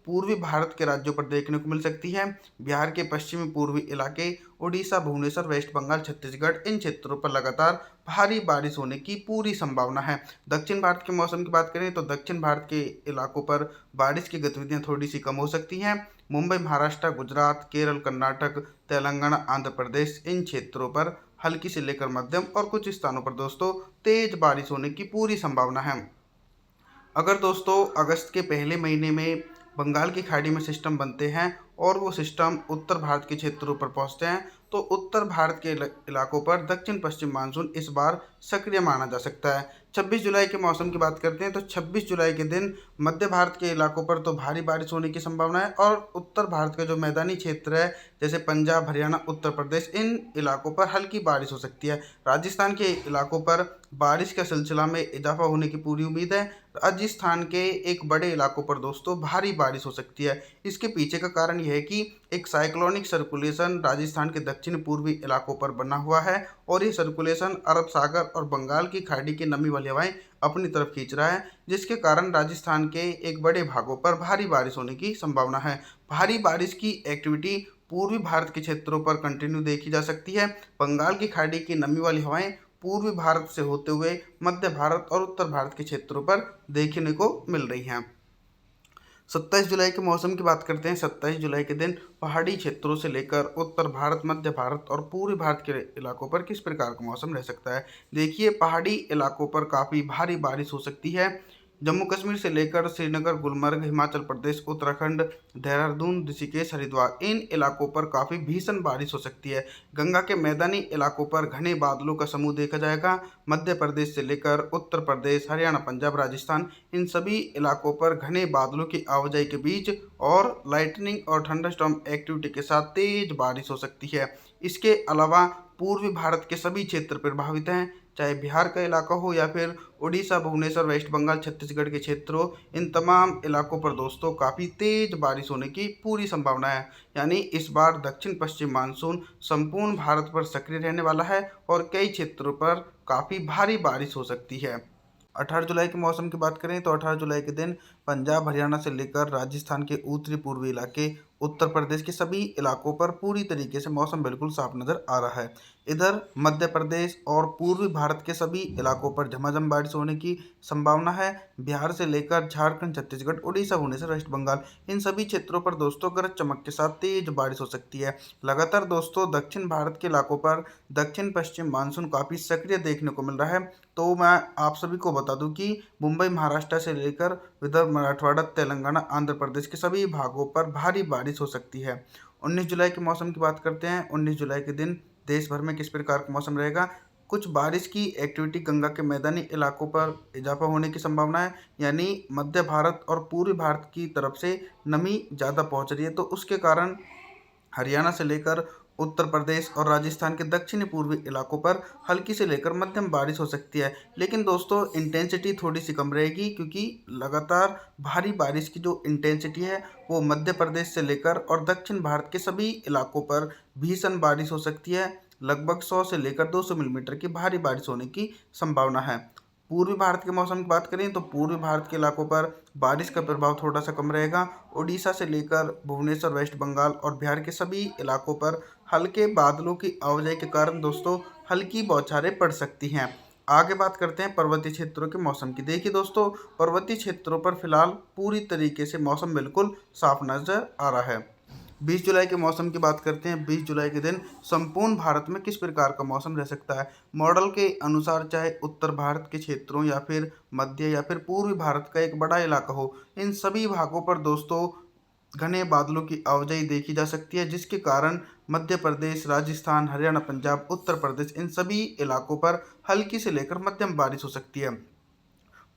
पूर्वी भारत के राज्यों पर देखने को मिल सकती है। बिहार के पश्चिमी पूर्वी इलाके, उड़ीसा, भुवनेश्वर, वेस्ट बंगाल, छत्तीसगढ़, इन क्षेत्रों पर लगातार भारी बारिश होने की पूरी संभावना है। दक्षिण भारत के मौसम की बात करें तो दक्षिण भारत के इलाकों पर बारिश की गतिविधियां थोड़ी सी कम हो सकती हैं। मुंबई, महाराष्ट्र, गुजरात, केरल, कर्नाटक, तेलंगाना, आंध्र प्रदेश, इन क्षेत्रों पर हल्की से लेकर मध्यम और कुछ स्थानों पर दोस्तों तेज बारिश होने की पूरी संभावना है। अगर दोस्तों अगस्त के पहले महीने में बंगाल की खाड़ी में सिस्टम बनते हैं और वो सिस्टम उत्तर भारत के क्षेत्रों पर पहुंचते हैं, तो उत्तर भारत के इलाकों पर दक्षिण पश्चिम मानसून इस बार सक्रिय माना जा सकता है। 26 जुलाई के मौसम की बात करते हैं तो 26 जुलाई के दिन मध्य भारत के इलाकों पर तो भारी बारिश होने की संभावना है और उत्तर भारत का जो मैदानी क्षेत्र है जैसे पंजाब, हरियाणा, उत्तर प्रदेश, इन इलाकों पर हल्की बारिश हो सकती है। राजस्थान के इलाकों पर बारिश के सिलसिला में इजाफा होने की पूरी उम्मीद है। राजस्थान के एक बड़े इलाकों पर दोस्तों भारी बारिश हो सकती है। इसके पीछे का कारण यह है कि एक साइक्लोनिक सर्कुलेशन राजस्थान के दक्षिण पूर्वी इलाकों पर बना हुआ है और ये सर्कुलेशन अरब सागर और बंगाल की खाड़ी की नमी वाली हवाएं अपनी तरफ खींच रहा है, जिसके कारण राजस्थान के एक बड़े भागों पर भारी बारिश होने की संभावना है। भारी बारिश की एक्टिविटी पूर्वी भारत के क्षेत्रों पर कंटिन्यू देखी जा सकती है। बंगाल की खाड़ी की नमी वाली हवाएं पूर्वी भारत से होते हुए मध्य भारत और उत्तर भारत के क्षेत्रों पर देखने को मिल रही हैं। 27 जुलाई के मौसम की बात करते हैं। 27 जुलाई के दिन पहाड़ी क्षेत्रों से लेकर उत्तर भारत, मध्य भारत और पूर्वी भारत के इलाकों पर किस प्रकार का मौसम रह सकता है। देखिए, पहाड़ी इलाकों पर काफ़ी भारी बारिश हो सकती है। जम्मू कश्मीर से लेकर श्रीनगर, गुलमर्ग, हिमाचल प्रदेश, उत्तराखंड, देहरादून, ऋषिकेश, हरिद्वार, इन इलाकों पर काफ़ी भीषण बारिश हो सकती है। गंगा के मैदानी इलाकों पर घने बादलों का समूह देखा जाएगा। मध्य प्रदेश से लेकर उत्तर प्रदेश, हरियाणा, पंजाब, राजस्थान, इन सभी इलाकों पर घने बादलों की आवाजाही के बीच और लाइटनिंग और थंडरस्टॉर्म एक्टिविटी के साथ तेज बारिश हो सकती है। इसके अलावा पूर्वी भारत के सभी क्षेत्र प्रभावित हैं, चाहे बिहार का इलाका हो या फिर उड़ीसा, भुवनेश्वर, वेस्ट बंगाल, छत्तीसगढ़ के क्षेत्र हो। इन तमाम इलाकों पर दोस्तों काफ़ी तेज बारिश होने की पूरी संभावना है। यानी इस बार दक्षिण पश्चिम मानसून संपूर्ण भारत पर सक्रिय रहने वाला है और कई क्षेत्रों पर काफ़ी भारी बारिश हो सकती है। 18 जुलाई के मौसम की बात करें तो 18 जुलाई के दिन पंजाब, हरियाणा से लेकर राजस्थान के उत्तरी पूर्वी इलाके, उत्तर प्रदेश के सभी इलाकों पर पूरी तरीके से मौसम बिल्कुल साफ नज़र आ रहा है। इधर मध्य प्रदेश और पूर्वी भारत के सभी इलाकों पर झमाझम बारिश होने की संभावना है। बिहार से लेकर झारखंड, छत्तीसगढ़, उड़ीसा, भुवनेश्वर, वेस्ट बंगाल, इन सभी क्षेत्रों पर दोस्तों गरज चमक के साथ तेज बारिश हो सकती है। लगातार दोस्तों दक्षिण भारत के इलाकों पर दक्षिण पश्चिम मानसून काफ़ी सक्रिय देखने को मिल रहा है। तो मैं आप सभी को बता दूं कि मुंबई, महाराष्ट्र से लेकर विदर्भ, मराठवाड़ा, तेलंगाना, आंध्र प्रदेश के सभी भागों पर भारी बारिश हो सकती है। 19 जुलाई के मौसम की बात करते हैं। 19 जुलाई के दिन देश भर में किस प्रकार का मौसम रहेगा। कुछ बारिश की एक्टिविटी गंगा के मैदानी इलाकों पर इजाफा होने की संभावना है, यानी मध्य भारत और पूर्वी भारत की तरफ से नमी ज़्यादा पहुंच रही है, तो उसके कारण हरियाणा से लेकर उत्तर प्रदेश और राजस्थान के दक्षिणी पूर्वी इलाकों पर हल्की से लेकर मध्यम बारिश हो सकती है। लेकिन दोस्तों इंटेंसिटी थोड़ी सी कम रहेगी, क्योंकि लगातार भारी बारिश की जो इंटेंसिटी है वो मध्य प्रदेश से लेकर और दक्षिण भारत के सभी इलाकों पर भीषण बारिश हो सकती है। लगभग 100 से लेकर 200 मिलीमीटर की भारी बारिश होने की संभावना है। पूर्वी भारत के मौसम की बात करें तो पूर्वी भारत के इलाकों पर बारिश का प्रभाव थोड़ा सा कम रहेगा। उड़ीसा से लेकर भुवनेश्वर, वेस्ट बंगाल और बिहार के सभी इलाकों पर हल्के बादलों की आवाजाही के कारण दोस्तों हल्की बौछारें पड़ सकती हैं। आगे बात करते हैं पर्वतीय क्षेत्रों के मौसम की। देखिए दोस्तों, पर्वतीय क्षेत्रों पर फिलहाल पूरी तरीके से मौसम बिल्कुल साफ नजर आ रहा है। 20 जुलाई के मौसम की बात करते हैं। 20 जुलाई के दिन संपूर्ण भारत में किस प्रकार का मौसम रह सकता है। मॉडल के अनुसार चाहे उत्तर भारत के क्षेत्रों या फिर मध्य या फिर पूर्वी भारत का एक बड़ा इलाका हो, इन सभी भागों पर दोस्तों घने बादलों की आवाजाही देखी जा सकती है, जिसके कारण मध्य प्रदेश, राजस्थान, हरियाणा, पंजाब, उत्तर प्रदेश, इन सभी इलाकों पर हल्की से लेकर मध्यम बारिश हो सकती है।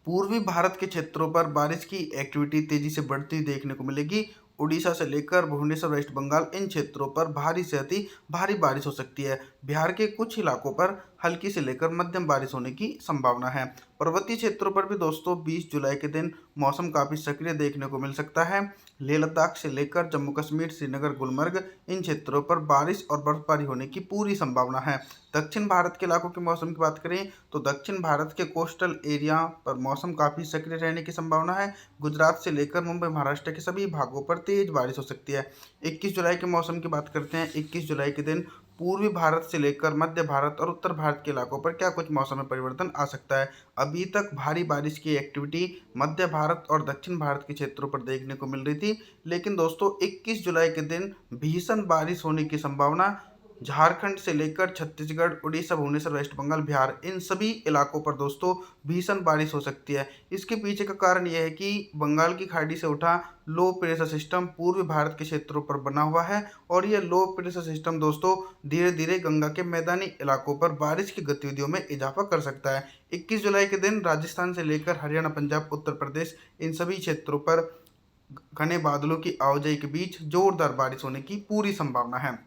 पूर्वी भारत के क्षेत्रों पर बारिश की एक्टिविटी तेजी से बढ़ती देखने को मिलेगी। उड़ीसा से लेकर भुवनेश्वर, वेस्ट बंगाल, इन क्षेत्रों पर भारी से अति भारी बारिश हो सकती है। बिहार के कुछ इलाकों पर हल्की से लेकर मध्यम बारिश होने की संभावना है। पर्वतीय क्षेत्रों पर भी दोस्तों 20 जुलाई के दिन मौसम काफ़ी सक्रिय देखने को मिल सकता है। लेह लद्दाख से लेकर जम्मू कश्मीर, श्रीनगर, गुलमर्ग, इन क्षेत्रों पर बारिश और बर्फबारी होने की पूरी संभावना है। दक्षिण भारत के इलाकों के मौसम की बात करें तो दक्षिण भारत के कोस्टल एरिया पर मौसम काफ़ी सक्रिय रहने की संभावना है। गुजरात से लेकर मुंबई, महाराष्ट्र के सभी भागों पर तेज बारिश हो सकती है। 21 जुलाई के मौसम की बात करते हैं। 21 जुलाई के दिन पूर्वी भारत से लेकर मध्य भारत और उत्तर भारत के इलाकों पर क्या कुछ मौसम में परिवर्तन आ सकता है। अभी तक भारी बारिश की एक्टिविटी मध्य भारत और दक्षिण भारत के क्षेत्रों पर देखने को मिल रही थी, लेकिन दोस्तों 21 जुलाई के दिन भीषण बारिश होने की संभावना झारखंड से लेकर छत्तीसगढ़, उड़ीसा, भुवनेश्वर, वेस्ट बंगाल, बिहार, इन सभी इलाकों पर दोस्तों भीषण बारिश हो सकती है। इसके पीछे का कारण यह है कि बंगाल की खाड़ी से उठा लो प्रेशर सिस्टम पूर्वी भारत के क्षेत्रों पर बना हुआ है और यह लो प्रेशर सिस्टम दोस्तों धीरे धीरे गंगा के मैदानी इलाकों पर बारिश की गतिविधियों में इजाफा कर सकता है। 21 जुलाई के दिन राजस्थान से लेकर हरियाणा, पंजाब, उत्तर प्रदेश, इन सभी क्षेत्रों पर घने बादलों की आवाजाही के बीच जोरदार बारिश होने की पूरी संभावना है।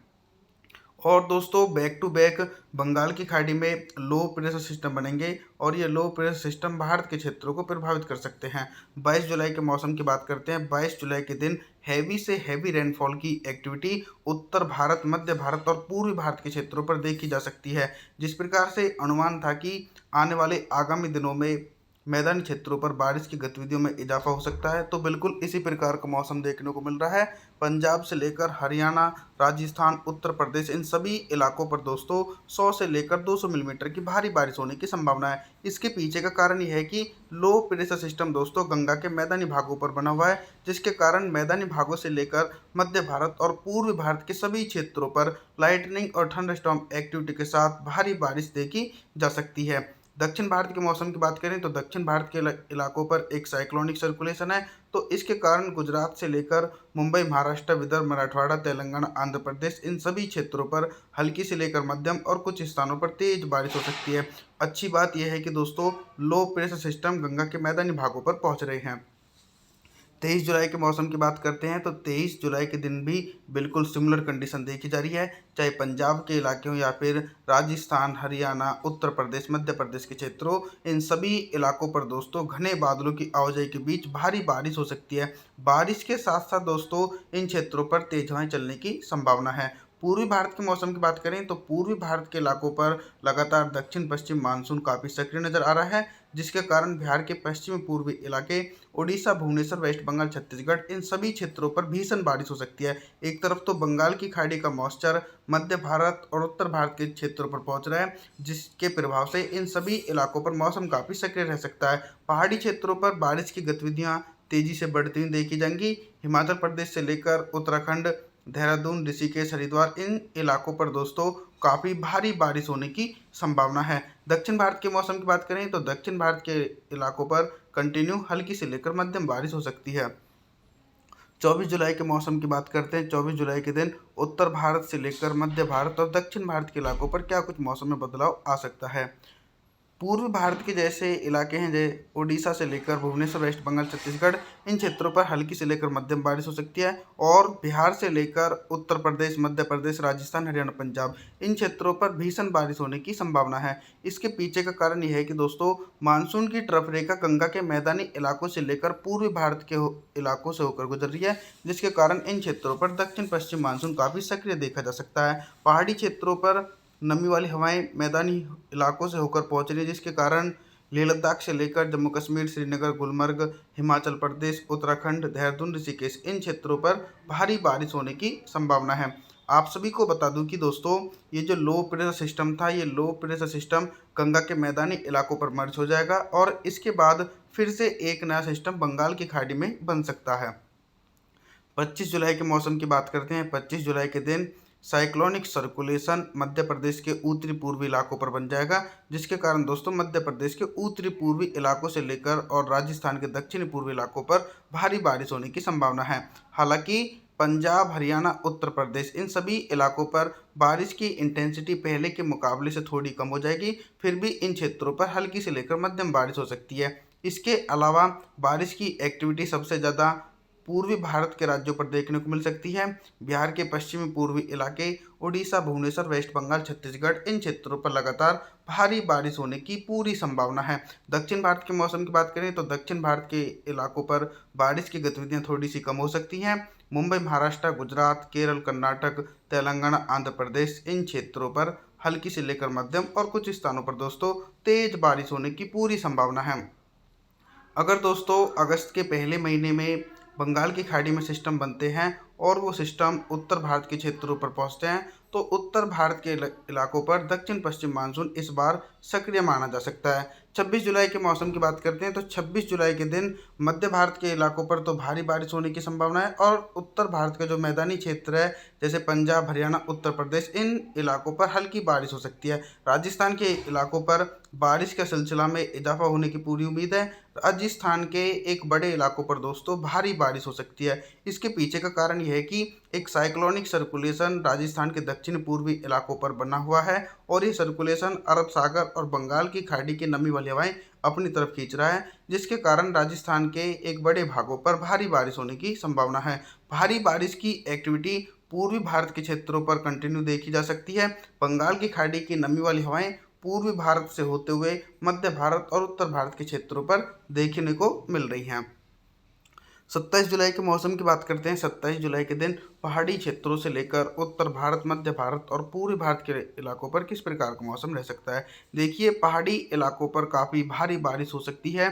और दोस्तों बैक टू बैक बंगाल की खाड़ी में लो प्रेशर सिस्टम बनेंगे और ये लो प्रेशर सिस्टम भारत के क्षेत्रों को प्रभावित कर सकते हैं। 22 जुलाई के मौसम की बात करते हैं। 22 जुलाई के दिन हैवी से हैवी रेनफॉल की एक्टिविटी उत्तर भारत, मध्य भारत और पूर्वी भारत के क्षेत्रों पर देखी जा सकती है। जिस प्रकार से अनुमान था कि आने वाले आगामी दिनों में मैदानी क्षेत्रों पर बारिश की गतिविधियों में इजाफा हो सकता है, तो बिल्कुल इसी प्रकार का मौसम देखने को मिल रहा है। पंजाब से लेकर हरियाणा, राजस्थान, उत्तर प्रदेश इन सभी इलाकों पर दोस्तों 100 से लेकर 200 मिलीमीटर की भारी बारिश होने की संभावना है। इसके पीछे का कारण यह है कि लो प्रेशर सिस्टम दोस्तों गंगा के मैदानी भागों पर बना हुआ है, जिसके कारण मैदानी भागों से लेकर मध्य भारत और पूर्वी भारत के सभी क्षेत्रों पर लाइटनिंग और थंडरस्टॉर्म एक्टिविटी के साथ भारी बारिश देखी जा सकती है। दक्षिण भारत के मौसम की बात करें तो दक्षिण भारत के इलाकों पर एक साइक्लोनिक सर्कुलेशन है, तो इसके कारण गुजरात से लेकर मुंबई, महाराष्ट्र, विदर्भ, मराठवाड़ा, तेलंगाना, आंध्र प्रदेश इन सभी क्षेत्रों पर हल्की से लेकर मध्यम और कुछ स्थानों पर तेज बारिश हो सकती है। अच्छी बात यह है कि दोस्तों लो प्रेशर सिस्टम गंगा के मैदानी भागों पर पहुंच रहे हैं। 23 जुलाई के मौसम की बात करते हैं तो 23 जुलाई के दिन भी बिल्कुल सिमिलर कंडीशन देखी जा रही है, चाहे पंजाब के इलाके हों या फिर राजस्थान, हरियाणा, उत्तर प्रदेश, मध्य प्रदेश के क्षेत्रों, इन सभी इलाकों पर दोस्तों घने बादलों की आवाजाही के बीच भारी बारिश हो सकती है। बारिश के साथ साथ दोस्तों इन क्षेत्रों पर तेज हवाएं चलने की संभावना है। पूर्वी भारत के मौसम की बात करें तो पूर्वी भारत के इलाकों पर लगातार दक्षिण पश्चिम मानसून काफ़ी सक्रिय नजर आ रहा है, जिसके कारण बिहार के पश्चिमी पूर्वी इलाके, उड़ीसा, भुवनेश्वर, वेस्ट बंगाल, छत्तीसगढ़ इन सभी क्षेत्रों पर भीषण बारिश हो सकती है। एक तरफ तो बंगाल की खाड़ी का मॉइस्चर मध्य भारत और उत्तर भारत के क्षेत्रों पर पहुंच रहा है, जिसके प्रभाव से इन सभी इलाकों पर मौसम काफ़ी सक्रिय रह सकता है। पहाड़ी क्षेत्रों पर बारिश की गतिविधियां तेजी से बढ़ती हुई देखी जाएंगी। हिमाचल प्रदेश से लेकर उत्तराखंड, देहरादून, ऋषिकेश, हरिद्वार इन इलाकों पर दोस्तों काफ़ी भारी बारिश होने की संभावना है। दक्षिण भारत के मौसम की बात करें तो दक्षिण भारत के इलाकों पर कंटिन्यू हल्की से लेकर मध्यम बारिश हो सकती है। 24 जुलाई के मौसम की बात करते हैं। 24 जुलाई के दिन उत्तर भारत से लेकर मध्य भारत और दक्षिण भारत के इलाकों पर क्या कुछ मौसम में बदलाव आ सकता है। पूर्वी भारत के जैसे इलाके हैं जैसे उड़ीसा से लेकर भुवनेश्वर, वेस्ट बंगाल, छत्तीसगढ़ इन क्षेत्रों पर हल्की से लेकर मध्यम बारिश हो सकती है, और बिहार से लेकर उत्तर प्रदेश, मध्य प्रदेश, राजस्थान, हरियाणा, पंजाब इन क्षेत्रों पर भीषण बारिश होने की संभावना है। इसके पीछे का कारण यह है कि दोस्तों मानसून की ट्रफ रेखा गंगा के मैदानी इलाकों से लेकर पूर्वी भारत के इलाकों से होकर गुजर रही है, जिसके कारण इन क्षेत्रों पर दक्षिण पश्चिम मानसून काफ़ी सक्रिय देखा जा सकता है। पहाड़ी क्षेत्रों पर नमी वाली हवाएं मैदानी इलाकों से होकर पहुंच रही है, जिसके कारण लेह लद्दाख से लेकर जम्मू कश्मीर, श्रीनगर, गुलमर्ग, हिमाचल प्रदेश, उत्तराखंड, देहरादून, ऋषिकेश इन क्षेत्रों पर भारी बारिश होने की संभावना है। आप सभी को बता दूं कि दोस्तों ये जो लो प्रेशर सिस्टम था, ये लो प्रेशर सिस्टम गंगा के मैदानी इलाकों पर मर्ज हो जाएगा और इसके बाद फिर से एक नया सिस्टम बंगाल की खाड़ी में बन सकता है। 25 जुलाई के मौसम की बात करते हैं। 25 जुलाई के दिन साइक्लोनिक सर्कुलेशन मध्य प्रदेश के उत्तरी पूर्वी इलाकों पर बन जाएगा, जिसके कारण दोस्तों मध्य प्रदेश के उत्तरी पूर्वी इलाकों से लेकर और राजस्थान के दक्षिणी पूर्वी इलाकों पर भारी बारिश होने की संभावना है। हालांकि पंजाब, हरियाणा, उत्तर प्रदेश इन सभी इलाकों पर बारिश की इंटेंसिटी पहले के मुकाबले से थोड़ी कम हो जाएगी, फिर भी इन क्षेत्रों पर हल्की से लेकर मध्यम बारिश हो सकती है। इसके अलावा बारिश की एक्टिविटी सबसे ज़्यादा पूर्वी भारत के राज्यों पर देखने को मिल सकती है। बिहार के पश्चिमी पूर्वी इलाके, उड़ीसा, भुवनेश्वर, वेस्ट बंगाल, छत्तीसगढ़ इन क्षेत्रों पर लगातार भारी बारिश होने की पूरी संभावना है। दक्षिण भारत के मौसम की बात करें तो दक्षिण भारत के इलाकों पर बारिश की गतिविधियां थोड़ी सी कम हो सकती हैं। मुंबई, महाराष्ट्र, गुजरात, केरल, कर्नाटक, तेलंगाना, आंध्र प्रदेश इन क्षेत्रों पर हल्की से लेकर मध्यम और कुछ स्थानों पर दोस्तों तेज बारिश होने की पूरी संभावना है। अगर दोस्तों अगस्त के पहले महीने में बंगाल की खाड़ी में सिस्टम बनते हैं और वो सिस्टम उत्तर भारत के क्षेत्रों पर पहुंचते हैं, तो उत्तर भारत के इलाकों पर दक्षिण पश्चिम मानसून इस बार सक्रिय माना जा सकता है। 26 जुलाई के मौसम की बात करते हैं तो 26 जुलाई के दिन मध्य भारत के इलाकों पर तो भारी बारिश होने की संभावना है, और उत्तर भारत का जो मैदानी क्षेत्र है जैसे पंजाब, हरियाणा, उत्तर प्रदेश इन इलाकों पर हल्की बारिश हो सकती है। राजस्थान के इलाकों पर बारिश के सिलसिला में इजाफा होने की पूरी उम्मीद है। राजस्थान के एक बड़े इलाकों पर दोस्तों भारी बारिश हो सकती है। इसके पीछे का कारण यह है कि एक साइक्लोनिक सर्कुलेशन राजस्थान के दक्षिण पूर्वी इलाकों पर बना हुआ है, और ये सर्कुलेशन अरब सागर और बंगाल की खाड़ी की नमी वाली हवाएं अपनी तरफ खींच रहा है, जिसके कारण राजस्थान के एक बड़े भागों पर भारी बारिश होने की संभावना है। भारी बारिश की एक्टिविटी पूर्वी भारत के क्षेत्रों पर कंटिन्यू देखी जा सकती है। बंगाल की खाड़ी की नमी वाली हवाएं पूर्वी भारत से होते हुए मध्य भारत और उत्तर भारत के क्षेत्रों पर देखने को मिल रही हैं। 27 जुलाई के मौसम की बात करते हैं। 27 जुलाई के दिन पहाड़ी क्षेत्रों से लेकर उत्तर भारत, मध्य भारत और पूर्वी भारत के इलाकों पर किस प्रकार का मौसम रह सकता है। देखिए पहाड़ी इलाकों पर काफ़ी भारी बारिश हो सकती है।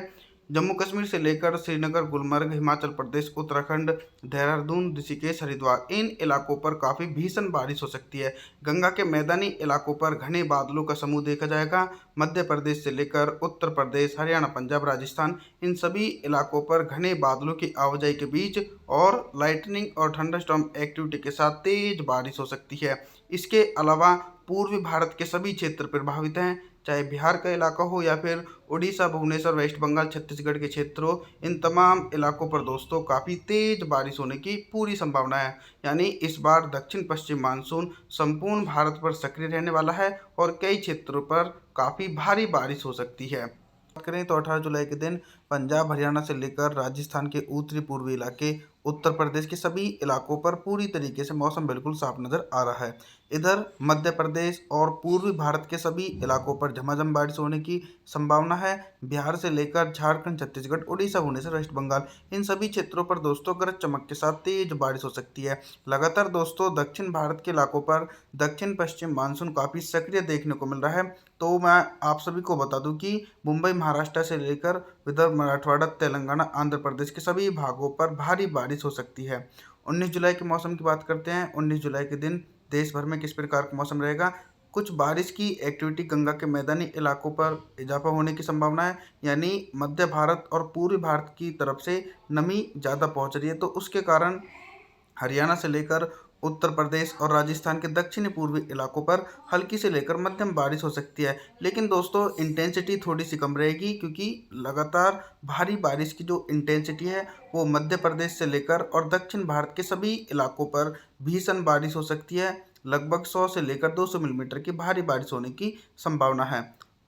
जम्मू कश्मीर से लेकर श्रीनगर, गुलमर्ग, हिमाचल प्रदेश, उत्तराखंड, देहरादून, ऋषिकेश, हरिद्वार इन इलाकों पर काफ़ी भीषण बारिश हो सकती है। गंगा के मैदानी इलाकों पर घने बादलों का समूह देखा जाएगा। मध्य प्रदेश से लेकर उत्तर प्रदेश, हरियाणा, पंजाब, राजस्थान इन सभी इलाकों पर घने बादलों की आवाजाही के बीच और लाइटनिंग और थंडरस्टॉर्म एक्टिविटी के साथ तेज बारिश हो सकती है। इसके अलावा पूर्वी भारत के सभी क्षेत्र प्रभावित हैं, चाहे बिहार का इलाका हो या फिर उड़ीसा, भुवनेश्वर, वेस्ट बंगाल, छत्तीसगढ़ के क्षेत्र हो। इन तमाम इलाकों पर दोस्तों काफ़ी तेज बारिश होने की पूरी संभावना है। यानी इस बार दक्षिण पश्चिम मानसून संपूर्ण भारत पर सक्रिय रहने वाला है और कई क्षेत्रों पर काफ़ी भारी बारिश हो सकती है। बात करें तो 18 जुलाई के दिन पंजाब, हरियाणा से लेकर राजस्थान के उत्तरी पूर्वी इलाके, उत्तर प्रदेश के सभी इलाकों पर पूरी तरीके से मौसम बिल्कुल साफ नज़र आ रहा है। इधर मध्य प्रदेश और पूर्वी भारत के सभी इलाकों पर झमाझम बारिश होने की संभावना है। बिहार से लेकर झारखंड, छत्तीसगढ़, उड़ीसा, भुवनेश्वर, वेस्ट बंगाल इन सभी क्षेत्रों पर दोस्तों गरज चमक के साथ तेज बारिश हो सकती है। लगातार दोस्तों दक्षिण भारत के इलाकों पर दक्षिण पश्चिम मानसून काफ़ी सक्रिय देखने को मिल रहा है। तो मैं आप सभी को बता दूं कि मुंबई, महाराष्ट्र से लेकर विदर्भ, मराठवाड़ा, तेलंगाना, आंध्र प्रदेश के सभी भागों पर भारी बारिश हो सकती है। 19 जुलाई के मौसम की बात करते हैं। 19 जुलाई के दिन देश भर में किस प्रकार का मौसम रहेगा। कुछ बारिश की एक्टिविटी गंगा के मैदानी इलाकों पर इजाफा होने की संभावना है, यानी मध्य भारत और पूर्वी भारत की तरफ से नमी ज़्यादा पहुंच रही है, तो उसके कारण हरियाणा से लेकर उत्तर प्रदेश और राजस्थान के दक्षिणी पूर्वी इलाकों पर हल्की से लेकर मध्यम बारिश हो सकती है। लेकिन दोस्तों इंटेंसिटी थोड़ी सी कम रहेगी, क्योंकि लगातार भारी बारिश की जो इंटेंसिटी है वो मध्य प्रदेश से लेकर और दक्षिण भारत के सभी इलाकों पर भीषण बारिश हो सकती है। लगभग 100 से लेकर 200 मिलीमीटर की भारी बारिश होने की संभावना है।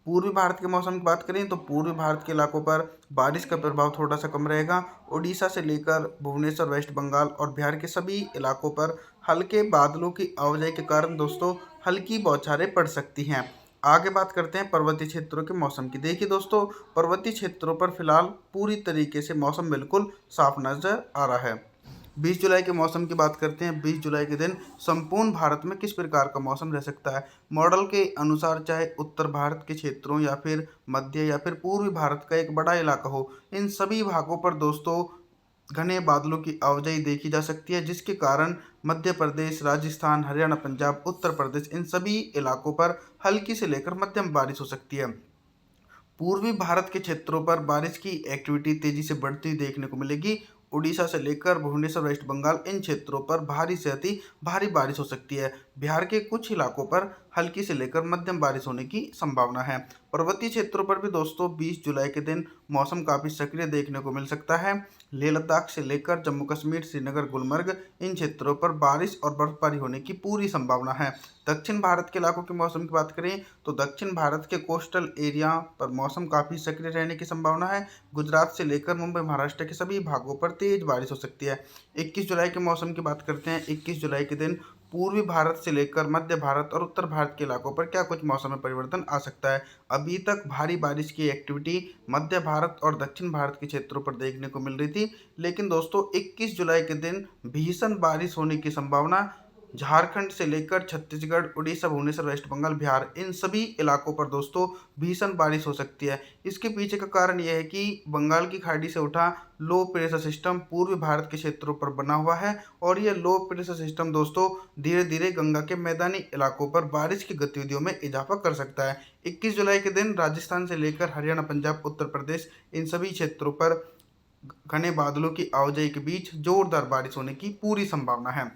पूर्वी भारत के मौसम की बात करें तो पूर्वी भारत के इलाकों पर बारिश का प्रभाव थोड़ा सा कम रहेगा। उड़ीसा से लेकर भुवनेश्वर, वेस्ट बंगाल और बिहार के सभी इलाकों पर हल्के बादलों की आवाजाही के कारण दोस्तों हल्की बौछारें पड़ सकती हैं। आगे बात करते हैं पर्वतीय क्षेत्रों के मौसम की। देखिए दोस्तों, पर्वतीय क्षेत्रों पर फिलहाल पूरी तरीके से मौसम बिल्कुल साफ नजर आ रहा है। 20 जुलाई के मौसम की बात करते हैं। 20 जुलाई के दिन संपूर्ण भारत में किस प्रकार का मौसम रह सकता है। मॉडल के अनुसार चाहे उत्तर भारत के क्षेत्रों या फिर मध्य या फिर पूर्वी भारत का एक बड़ा इलाका हो, इन सभी भागों पर दोस्तों घने बादलों की आवाजाही देखी जा सकती है, जिसके कारण मध्य प्रदेश, राजस्थान, हरियाणा, पंजाब, उत्तर प्रदेश इन सभी इलाकों पर हल्की से लेकर मध्यम बारिश हो सकती है। पूर्वी भारत के क्षेत्रों पर बारिश की एक्टिविटी तेजी से बढ़ती हुई देखने को मिलेगी। उड़ीसा से लेकर भुवनेश्वर, वेस्ट बंगाल इन क्षेत्रों पर भारी से अति भारी बारिश हो सकती है। बिहार के कुछ इलाकों पर हल्की से लेकर मध्यम बारिश होने की संभावना है। पर्वतीय क्षेत्रों पर भी दोस्तों 20 जुलाई के दिन मौसम काफ़ी सक्रिय देखने को मिल सकता है। लेह लद्दाख से लेकर जम्मू कश्मीर, श्रीनगर, गुलमर्ग इन क्षेत्रों पर बारिश और बर्फबारी होने की पूरी संभावना है। दक्षिण भारत के इलाकों के मौसम की बात करें तो दक्षिण भारत के कोस्टल एरिया पर मौसम काफ़ी सक्रिय रहने की संभावना है। गुजरात से लेकर मुंबई, महाराष्ट्र के सभी भागों पर तेज बारिश हो सकती है। 21 जुलाई के मौसम की बात करते हैं। 21 जुलाई के दिन पूर्वी भारत से लेकर मध्य भारत और उत्तर भारत के इलाकों पर क्या कुछ मौसम में परिवर्तन आ सकता है। अभी तक भारी बारिश की एक्टिविटी मध्य भारत और दक्षिण भारत के क्षेत्रों पर देखने को मिल रही थी, लेकिन दोस्तों 21 जुलाई के दिन भीषण बारिश होने की संभावना झारखंड से लेकर छत्तीसगढ़, उड़ीसा, भुवनेश्वर, वेस्ट बंगाल, बिहार इन सभी इलाकों पर दोस्तों भीषण बारिश हो सकती है। इसके पीछे का कारण यह है कि बंगाल की खाड़ी से उठा लो प्रेशर सिस्टम पूर्वी भारत के क्षेत्रों पर बना हुआ है और यह लो प्रेशर सिस्टम दोस्तों धीरे धीरे गंगा के मैदानी इलाकों पर बारिश की गतिविधियों में इजाफा कर सकता है। 21 जुलाई के दिन राजस्थान से लेकर हरियाणा, पंजाब, उत्तर प्रदेश इन सभी क्षेत्रों पर घने बादलों की आवाजाही के बीच जोरदार बारिश होने की पूरी संभावना है।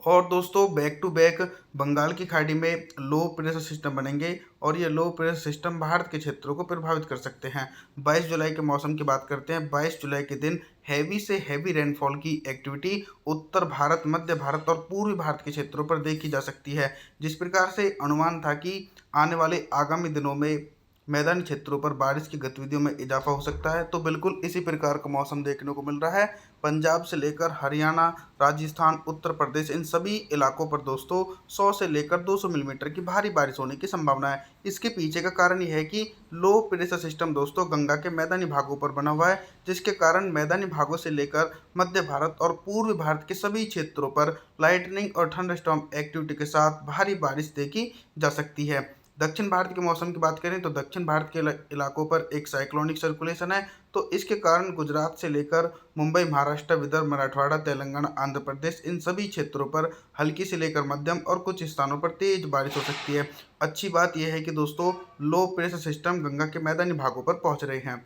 और दोस्तों बैक टू बैक बंगाल की खाड़ी में लो प्रेशर सिस्टम बनेंगे और ये लो प्रेशर सिस्टम भारत के क्षेत्रों को प्रभावित कर सकते हैं। 22 जुलाई के मौसम की बात करते हैं। 22 जुलाई के दिन हैवी से हैवी रेनफॉल की एक्टिविटी उत्तर भारत, मध्य भारत और पूर्वी भारत के क्षेत्रों पर देखी जा सकती है। जिस प्रकार से अनुमान था कि आने वाले आगामी दिनों में मैदानी क्षेत्रों पर बारिश की गतिविधियों में इजाफा हो सकता है, तो बिल्कुल इसी प्रकार का मौसम देखने को मिल रहा है। पंजाब से लेकर हरियाणा, राजस्थान, उत्तर प्रदेश इन सभी इलाकों पर दोस्तों 100 से लेकर 200 मिलीमीटर की भारी बारिश होने की संभावना है। इसके पीछे का कारण यह है कि लो प्रेशर सिस्टम दोस्तों गंगा के मैदानी भागों पर बना हुआ है, जिसके कारण मैदानी भागों से लेकर मध्य भारत और पूर्वी भारत के सभी क्षेत्रों पर लाइटनिंग और थंडरस्टॉर्म एक्टिविटी के साथ भारी बारिश देखी जा सकती है। दक्षिण भारत के मौसम की बात करें तो दक्षिण भारत के इलाकों पर एक साइक्लोनिक सर्कुलेशन है, तो इसके कारण गुजरात से लेकर मुंबई, महाराष्ट्र, विदर्भ, मराठवाड़ा, तेलंगाना, आंध्र प्रदेश, इन सभी क्षेत्रों पर हल्की से लेकर मध्यम और कुछ स्थानों पर तेज बारिश हो सकती है। अच्छी बात यह है कि दोस्तों लो प्रेशर सिस्टम गंगा के मैदानी भागों पर पहुंच रहे हैं।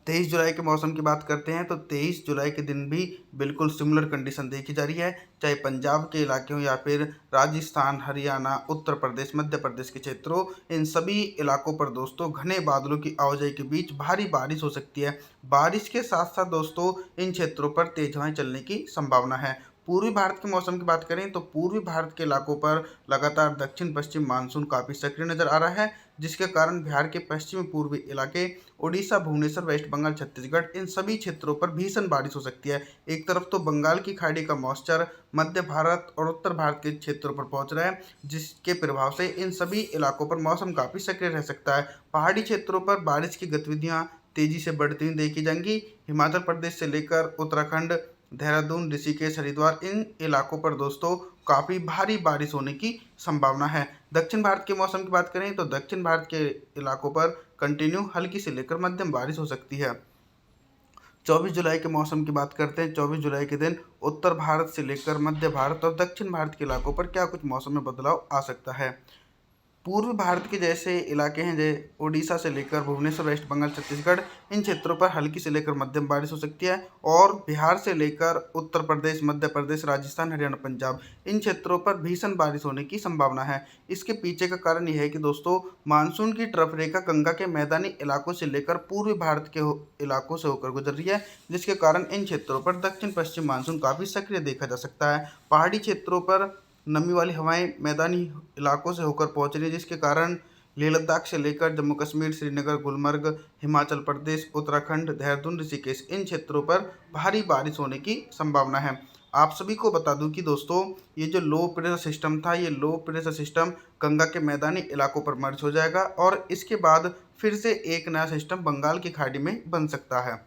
23 जुलाई के मौसम की बात करते हैं तो 23 जुलाई के दिन भी बिल्कुल सिमिलर कंडीशन देखी जा रही है, चाहे पंजाब के इलाके हों या फिर राजस्थान, हरियाणा, उत्तर प्रदेश, मध्य प्रदेश के क्षेत्रों, इन सभी इलाकों पर दोस्तों घने बादलों की आवाजाही के बीच भारी बारिश हो सकती है। बारिश के साथ साथ दोस्तों इन क्षेत्रों पर तेज हवाएं चलने की संभावना है। पूर्वी भारत के मौसम की बात करें तो पूर्वी भारत के इलाकों पर लगातार दक्षिण पश्चिम मानसून काफ़ी सक्रिय नजर आ रहा है, जिसके कारण बिहार के पश्चिमी पूर्वी इलाके, उड़ीसा, भुवनेश्वर, वेस्ट बंगाल, छत्तीसगढ़, इन सभी क्षेत्रों पर भीषण बारिश हो सकती है। एक तरफ तो बंगाल की खाड़ी का मॉइस्चर मध्य भारत और उत्तर भारत के क्षेत्रों पर पहुंच रहा है, जिसके प्रभाव से इन सभी इलाकों पर मौसम काफ़ी सक्रिय रह सकता है। पहाड़ी क्षेत्रों पर बारिश की गतिविधियां तेजी से बढ़ती हुई देखी जाएंगी। हिमाचल प्रदेश से लेकर उत्तराखंड, देहरादून, ऋषिकेश, हरिद्वार, इन इलाकों पर दोस्तों काफ़ी भारी बारिश होने की संभावना है। दक्षिण भारत के मौसम की बात करें तो दक्षिण भारत के इलाकों पर कंटिन्यू हल्की से लेकर मध्यम बारिश हो सकती है। 24 जुलाई के मौसम की बात करते हैं। 24 जुलाई के दिन उत्तर भारत से लेकर मध्य भारत और दक्षिण भारत के इलाकों पर क्या कुछ मौसम में बदलाव आ सकता है। पूर्व भारत के जैसे इलाके हैं जैसे उड़ीसा से लेकर भुवनेश्वर, वेस्ट बंगाल, छत्तीसगढ़, इन क्षेत्रों पर हल्की से लेकर मध्यम बारिश हो सकती है। और बिहार से लेकर उत्तर प्रदेश, मध्य प्रदेश, राजस्थान, हरियाणा, पंजाब, इन क्षेत्रों पर भीषण बारिश होने की संभावना है। इसके पीछे का कारण यह है कि दोस्तों मानसून की ट्रफ रेखा गंगा के मैदानी इलाकों से लेकर पूर्वी भारत के इलाकों से होकर गुजर रही है, जिसके कारण इन क्षेत्रों पर दक्षिण पश्चिम मानसून काफ़ी सक्रिय देखा जा सकता है। पहाड़ी क्षेत्रों पर नमी वाली हवाएं मैदानी इलाकों से होकर पहुंच रही है, जिसके कारण लेह लद्दाख से लेकर जम्मू कश्मीर, श्रीनगर, गुलमर्ग, हिमाचल प्रदेश, उत्तराखंड, देहरादून, ऋषिकेश, इन क्षेत्रों पर भारी बारिश होने की संभावना है। आप सभी को बता दूं कि दोस्तों ये जो लो प्रेशर सिस्टम था, ये लो प्रेशर सिस्टम गंगा के मैदानी इलाकों पर मर्ज हो जाएगा और इसके बाद फिर से एक नया सिस्टम बंगाल की खाड़ी में बन सकता है।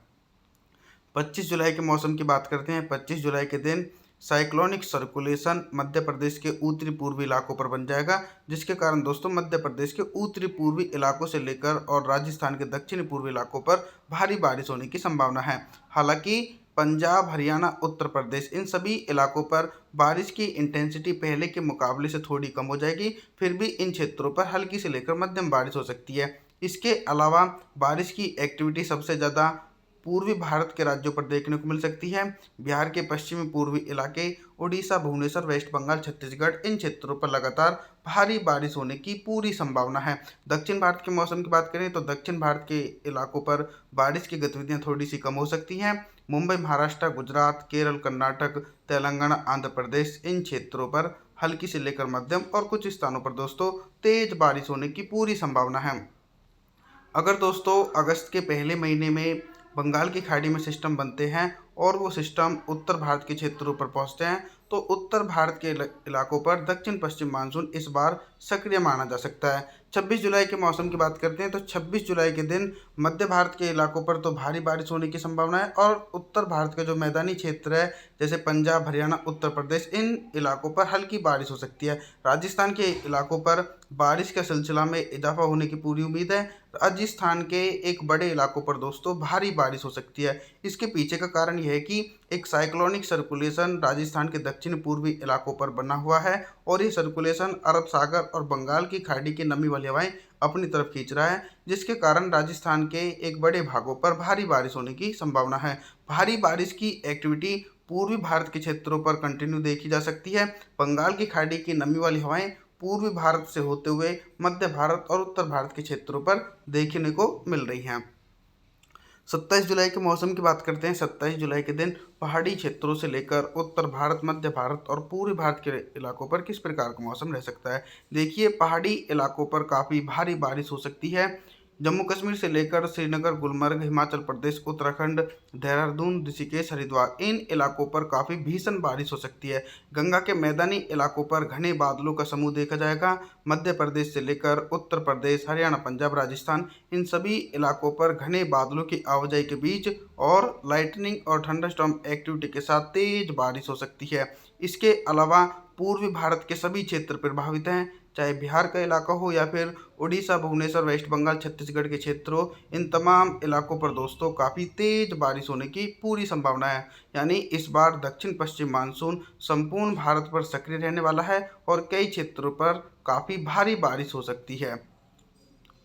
25 जुलाई के मौसम की बात करते हैं। 25 जुलाई के दिन साइक्लोनिक सर्कुलेशन मध्य प्रदेश के उत्तरी पूर्वी इलाकों पर बन जाएगा, जिसके कारण दोस्तों मध्य प्रदेश के उत्तरी पूर्वी इलाकों से लेकर और राजस्थान के दक्षिणी पूर्वी इलाकों पर भारी बारिश होने की संभावना है। हालांकि पंजाब, हरियाणा, उत्तर प्रदेश, इन सभी इलाकों पर बारिश की इंटेंसिटी पहले के मुकाबले से थोड़ी कम हो जाएगी, फिर भी इन क्षेत्रों पर हल्की से लेकर मध्यम बारिश हो सकती है। इसके अलावा बारिश की एक्टिविटी सबसे ज़्यादा पूर्वी भारत के राज्यों पर देखने को मिल सकती है। बिहार के पश्चिमी पूर्वी इलाके, उड़ीसा, भुवनेश्वर, वेस्ट बंगाल, छत्तीसगढ़, इन क्षेत्रों पर लगातार भारी बारिश होने की पूरी संभावना है। दक्षिण भारत के मौसम की बात करें तो दक्षिण भारत के इलाकों पर बारिश की गतिविधियां थोड़ी सी कम हो सकती हैं। मुंबई, महाराष्ट्र, गुजरात, केरल, कर्नाटक, तेलंगाना, आंध्र प्रदेश, इन क्षेत्रों पर हल्की से लेकर मध्यम और कुछ स्थानों पर दोस्तों तेज बारिश होने की पूरी संभावना है। अगर दोस्तों अगस्त के पहले महीने में बंगाल की खाड़ी में सिस्टम बनते हैं और वो सिस्टम उत्तर भारत के क्षेत्रों पर पहुंचते हैं, तो उत्तर भारत के इलाकों पर दक्षिण पश्चिम मानसून इस बार सक्रिय माना जा सकता है। 26 जुलाई के मौसम की बात करते हैं तो 26 जुलाई के दिन मध्य भारत के इलाकों पर तो भारी बारिश होने की संभावना है और उत्तर भारत के जो मैदानी क्षेत्र है जैसे पंजाब, हरियाणा, उत्तर प्रदेश, इन इलाकों पर हल्की बारिश हो सकती है। राजस्थान के इलाकों पर बारिश के सिलसिला में इजाफा होने की पूरी उम्मीद है। राजस्थान के एक बड़े इलाकों पर दोस्तों भारी बारिश हो सकती है। इसके पीछे का कारण यह है कि एक साइक्लोनिक सर्कुलेशन राजस्थान के दक्षिण पूर्वी इलाकों पर बना हुआ है और ये सर्कुलेशन अरब सागर और बंगाल की खाड़ी की नमी वाली हवाएं अपनी तरफ खींच रहा है, जिसके कारण राजस्थान के एक बड़े भागों पर भारी बारिश होने की संभावना है। भारी बारिश की एक्टिविटी पूर्वी भारत के क्षेत्रों पर कंटिन्यू देखी जा सकती है। बंगाल की खाड़ी की नमी वाली हवाएं पूर्वी भारत से होते हुए मध्य भारत और उत्तर भारत के क्षेत्रों पर देखने को मिल रही हैं। 27 जुलाई के मौसम की बात करते हैं। 27 जुलाई के दिन पहाड़ी क्षेत्रों से लेकर उत्तर भारत, मध्य भारत और पूर्वी भारत के इलाकों पर किस प्रकार का मौसम रह सकता है। देखिए पहाड़ी इलाकों पर काफ़ी भारी बारिश हो सकती है। जम्मू कश्मीर से लेकर श्रीनगर, गुलमर्ग, हिमाचल प्रदेश, उत्तराखंड, देहरादून, ऋषिकेश, हरिद्वार, इन इलाकों पर काफ़ी भीषण बारिश हो सकती है। गंगा के मैदानी इलाकों पर घने बादलों का समूह देखा जाएगा। मध्य प्रदेश से लेकर उत्तर प्रदेश, हरियाणा, पंजाब, राजस्थान, इन सभी इलाकों पर घने बादलों की आवाजाही के बीच और लाइटनिंग और थंडरस्टॉर्म एक्टिविटी के साथ तेज बारिश हो सकती है। इसके अलावा पूर्वी भारत के सभी क्षेत्र प्रभावित हैं, चाहे बिहार का इलाका हो या फिर उड़ीसा, भुवनेश्वर, वेस्ट बंगाल, छत्तीसगढ़ के क्षेत्र हो। इन तमाम इलाकों पर दोस्तों काफ़ी तेज बारिश होने की पूरी संभावना है। यानी इस बार दक्षिण पश्चिम मानसून संपूर्ण भारत पर सक्रिय रहने वाला है और कई क्षेत्रों पर काफ़ी भारी बारिश हो सकती है।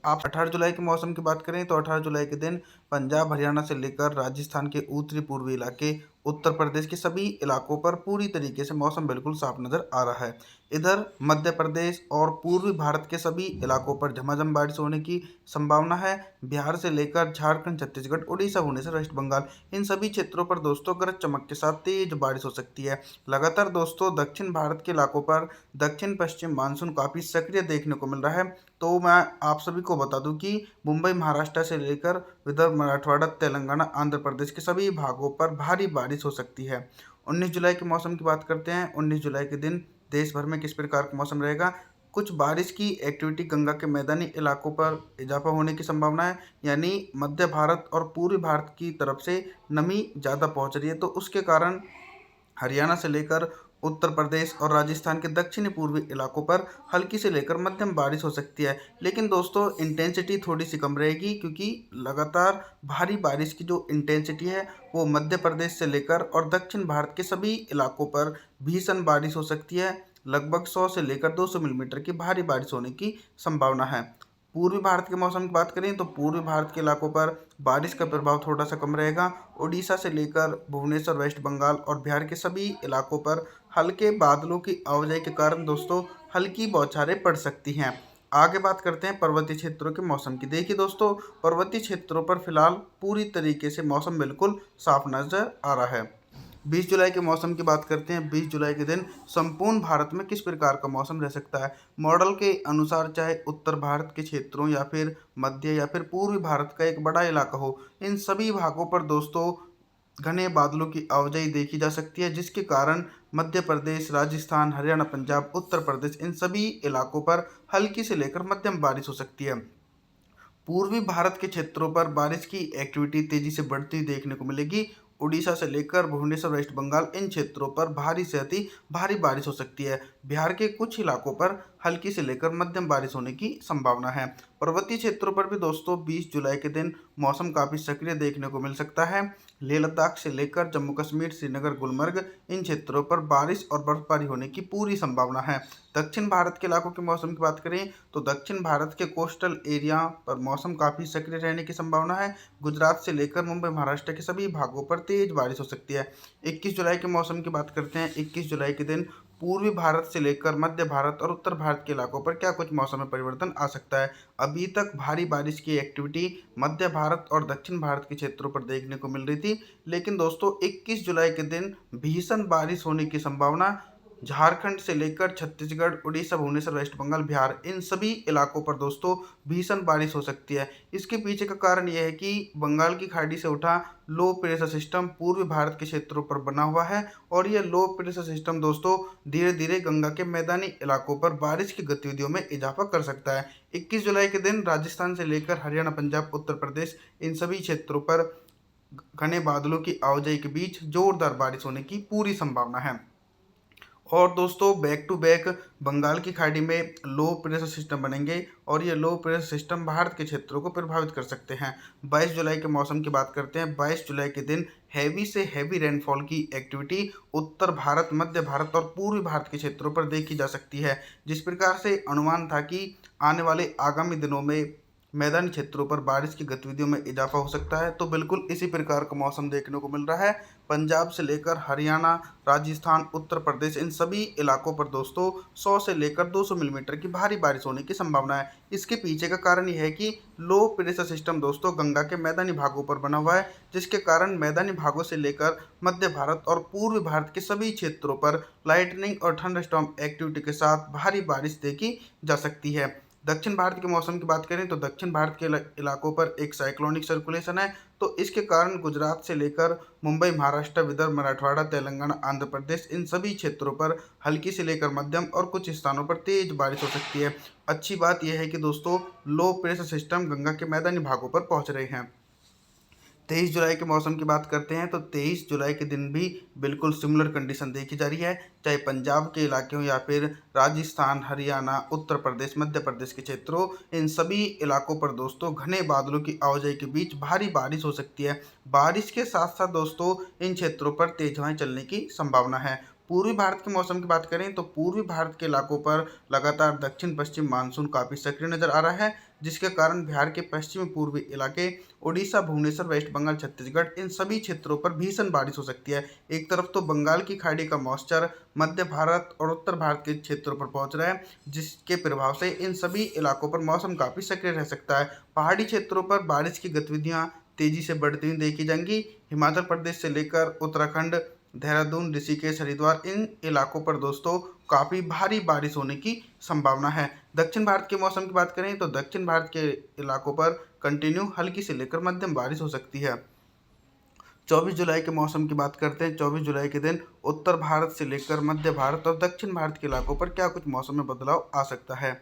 आप 18 जुलाई के मौसम की बात करें तो 18 जुलाई के दिन पंजाब, हरियाणा से लेकर राजस्थान के उत्तरी पूर्वी इलाके, उत्तर प्रदेश के सभी इलाकों पर पूरी तरीके से मौसम बिल्कुल साफ नज़र आ रहा है। इधर मध्य प्रदेश और पूर्वी भारत के सभी इलाकों पर झमाझम बारिश होने की संभावना है। बिहार से लेकर झारखंड, छत्तीसगढ़, उड़ीसा, भुवनेश्वर, वेस्ट बंगाल, इन सभी क्षेत्रों पर दोस्तों गरज चमक के साथ तेज बारिश हो सकती है। लगातार दोस्तों दक्षिण भारत के इलाकों पर दक्षिण पश्चिम मानसून काफ़ी सक्रिय देखने को मिल रहा है। तो मैं आप सभी को बता दूं कि मुंबई, महाराष्ट्र से लेकर विदर्भ, मराठवाड़ा, तेलंगाना, आंध्र प्रदेश के सभी भागों पर भारी बारिश हो सकती है। 19 जुलाई के मौसम की बात करते हैं। 19 जुलाई के दिन देश भर में किस प्रकार का मौसम रहेगा। कुछ बारिश की एक्टिविटी गंगा के मैदानी इलाकों पर इजाफा होने की संभावना है, यानी मध्य भारत और पूर्वी भारत की तरफ से नमी ज़्यादा पहुंच रही है, तो उसके कारण हरियाणा से लेकर उत्तर प्रदेश और राजस्थान के दक्षिणी पूर्वी इलाकों पर हल्की से लेकर मध्यम बारिश हो सकती है। लेकिन दोस्तों इंटेंसिटी थोड़ी सी कम रहेगी, क्योंकि लगातार भारी बारिश की जो इंटेंसिटी है वो मध्य प्रदेश से लेकर और दक्षिण भारत के सभी इलाकों पर भीषण बारिश हो सकती है। लगभग 100 से लेकर 200 मिलीमीटर की भारी बारिश होने की संभावना है। पूर्वी भारत के मौसम की बात करें तो पूर्वी भारत के इलाकों पर बारिश का प्रभाव थोड़ा सा कम रहेगा। उड़ीसा से लेकर भुवनेश्वर, वेस्ट बंगाल और बिहार के सभी इलाकों पर हल्के बादलों की आवाजाही के कारण दोस्तों हल्की बौछारें पड़ सकती हैं। आगे बात करते हैं पर्वतीय क्षेत्रों के मौसम की। देखिए दोस्तों, पर्वतीय क्षेत्रों पर फिलहाल पूरी तरीके से मौसम बिल्कुल साफ नजर आ रहा है। 20 जुलाई के मौसम की बात करते हैं। 20 जुलाई के दिन संपूर्ण भारत में किस प्रकार का मौसम रह सकता है। मॉडल के अनुसार चाहे उत्तर भारत के क्षेत्रों या फिर मध्य या फिर पूर्वी भारत का एक बड़ा इलाका हो, इन सभी भागों पर दोस्तों घने बादलों की आवाजाही देखी जा सकती है, जिसके कारण मध्य प्रदेश, राजस्थान, हरियाणा, पंजाब, उत्तर प्रदेश, इन सभी इलाकों पर हल्की से लेकर मध्यम बारिश हो सकती है। पूर्वी भारत के क्षेत्रों पर बारिश की एक्टिविटी तेजी से बढ़ती देखने को मिलेगी। उड़ीसा से लेकर भुवनेश्वर, वेस्ट बंगाल, इन क्षेत्रों पर भारी से अति भारी बारिश हो सकती है। बिहार के कुछ इलाकों पर हल्की से लेकर मध्यम बारिश होने की संभावना है। पर्वतीय क्षेत्रों पर भी दोस्तों 20 जुलाई के दिन मौसम काफ़ी सक्रिय देखने को मिल सकता है। लेह लद्दाख से लेकर जम्मू कश्मीर, श्रीनगर, गुलमर्ग, इन क्षेत्रों पर बारिश और बर्फबारी होने की पूरी संभावना है। दक्षिण भारत के इलाकों के मौसम की बात करें तो दक्षिण भारत के कोस्टल एरिया पर मौसम काफ़ी सक्रिय रहने की संभावना है। गुजरात से लेकर मुंबई, महाराष्ट्र के सभी भागों पर तेज बारिश हो सकती है। 21 जुलाई के मौसम की बात करते हैं। 21 जुलाई के दिन पूर्वी भारत से लेकर मध्य भारत और उत्तर भारत के इलाकों पर क्या कुछ मौसम में परिवर्तन आ सकता है। अभी तक भारी बारिश की एक्टिविटी मध्य भारत और दक्षिण भारत के क्षेत्रों पर देखने को मिल रही थी, लेकिन दोस्तों 21 जुलाई के दिन भीषण बारिश होने की संभावना झारखंड से लेकर छत्तीसगढ़, उड़ीसा, भुवनेश्वर, वेस्ट बंगाल, बिहार, इन सभी इलाकों पर दोस्तों भीषण बारिश हो सकती है। इसके पीछे का कारण यह है कि बंगाल की खाड़ी से उठा लो प्रेशर सिस्टम पूर्वी भारत के क्षेत्रों पर बना हुआ है, और यह लो प्रेशर सिस्टम दोस्तों धीरे धीरे गंगा के मैदानी इलाकों पर बारिश की गतिविधियों में इजाफा कर सकता है। 21 जुलाई के दिन राजस्थान से लेकर हरियाणा, पंजाब, उत्तर प्रदेश, इन सभी क्षेत्रों पर घने बादलों की आवाजाही के बीच जोरदार बारिश होने की पूरी संभावना है। और दोस्तों बैक टू बैक बंगाल की खाड़ी में लो प्रेशर सिस्टम बनेंगे और ये लो प्रेशर सिस्टम भारत के क्षेत्रों को प्रभावित कर सकते हैं। 22 जुलाई के मौसम की बात करते हैं। 22 जुलाई के दिन हैवी से हैवी रेनफॉल की एक्टिविटी उत्तर भारत, मध्य भारत और पूर्वी भारत के क्षेत्रों पर देखी जा सकती है। जिस प्रकार से अनुमान था कि आने वाले आगामी दिनों में मैदानी क्षेत्रों पर बारिश की गतिविधियों में इजाफा हो सकता है, तो बिल्कुल इसी प्रकार का मौसम देखने को मिल रहा है। पंजाब से लेकर हरियाणा, राजस्थान, उत्तर प्रदेश, इन सभी इलाकों पर दोस्तों 100 से लेकर 200 मिलीमीटर की भारी बारिश होने की संभावना है। इसके पीछे का कारण यह है कि लो प्रेशर सिस्टम दोस्तों गंगा के मैदानी भागों पर बना हुआ है, जिसके कारण मैदानी भागों से लेकर मध्य भारत और पूर्वी भारत के सभी क्षेत्रों पर लाइटनिंग और थंडरस्टॉर्म एक्टिविटी के साथ भारी बारिश देखी जा सकती है। दक्षिण भारत के मौसम की बात करें तो दक्षिण भारत के इलाकों पर एक साइक्लोनिक सर्कुलेशन है, तो इसके कारण गुजरात से लेकर मुंबई, महाराष्ट्र, विदर्भ, मराठवाड़ा, तेलंगाना, आंध्र प्रदेश, इन सभी क्षेत्रों पर हल्की से लेकर मध्यम और कुछ स्थानों पर तेज बारिश हो सकती है। अच्छी बात यह है कि दोस्तों लो प्रेशर सिस्टम गंगा के मैदानी भागों पर पहुंच रहे हैं। 23 जुलाई के मौसम की बात करते हैं तो 23 जुलाई के दिन भी बिल्कुल सिमिलर कंडीशन देखी जा रही है, चाहे पंजाब के इलाके हों या फिर राजस्थान, हरियाणा, उत्तर प्रदेश, मध्य प्रदेश के क्षेत्रों, इन सभी इलाकों पर दोस्तों घने बादलों की आवाजाही के बीच भारी बारिश हो सकती है। बारिश के साथ साथ दोस्तों इन क्षेत्रों पर तेज हवाएं चलने की संभावना है। पूर्वी भारत के मौसम की बात करें तो पूर्वी भारत के इलाकों पर लगातार दक्षिण पश्चिम मानसून काफ़ी सक्रिय नजर आ रहा है, जिसके कारण बिहार के पश्चिमी पूर्वी इलाके, उड़ीसा, भुवनेश्वर, वेस्ट बंगाल, छत्तीसगढ़, इन सभी क्षेत्रों पर भीषण बारिश हो सकती है। एक तरफ तो बंगाल की खाड़ी का मॉइस्चर मध्य भारत और उत्तर भारत के क्षेत्रों पर पहुंच रहा है, जिसके प्रभाव से इन सभी इलाकों पर मौसम काफ़ी सक्रिय रह सकता है। पहाड़ी क्षेत्रों पर बारिश की गतिविधियां तेजी से बढ़ती हुई देखी जाएंगी। हिमाचल प्रदेश से लेकर उत्तराखंड, देहरादून, ऋषिकेश, हरिद्वार, इन इलाकों पर दोस्तों काफ़ी भारी बारिश होने की संभावना है। दक्षिण भारत के मौसम की बात करें तो दक्षिण भारत के इलाकों पर कंटिन्यू हल्की से लेकर मध्यम बारिश हो सकती है। 24 जुलाई के मौसम की बात करते हैं। 24 जुलाई के दिन उत्तर भारत से लेकर मध्य भारत और दक्षिण भारत के इलाकों पर क्या कुछ मौसम में बदलाव आ सकता है।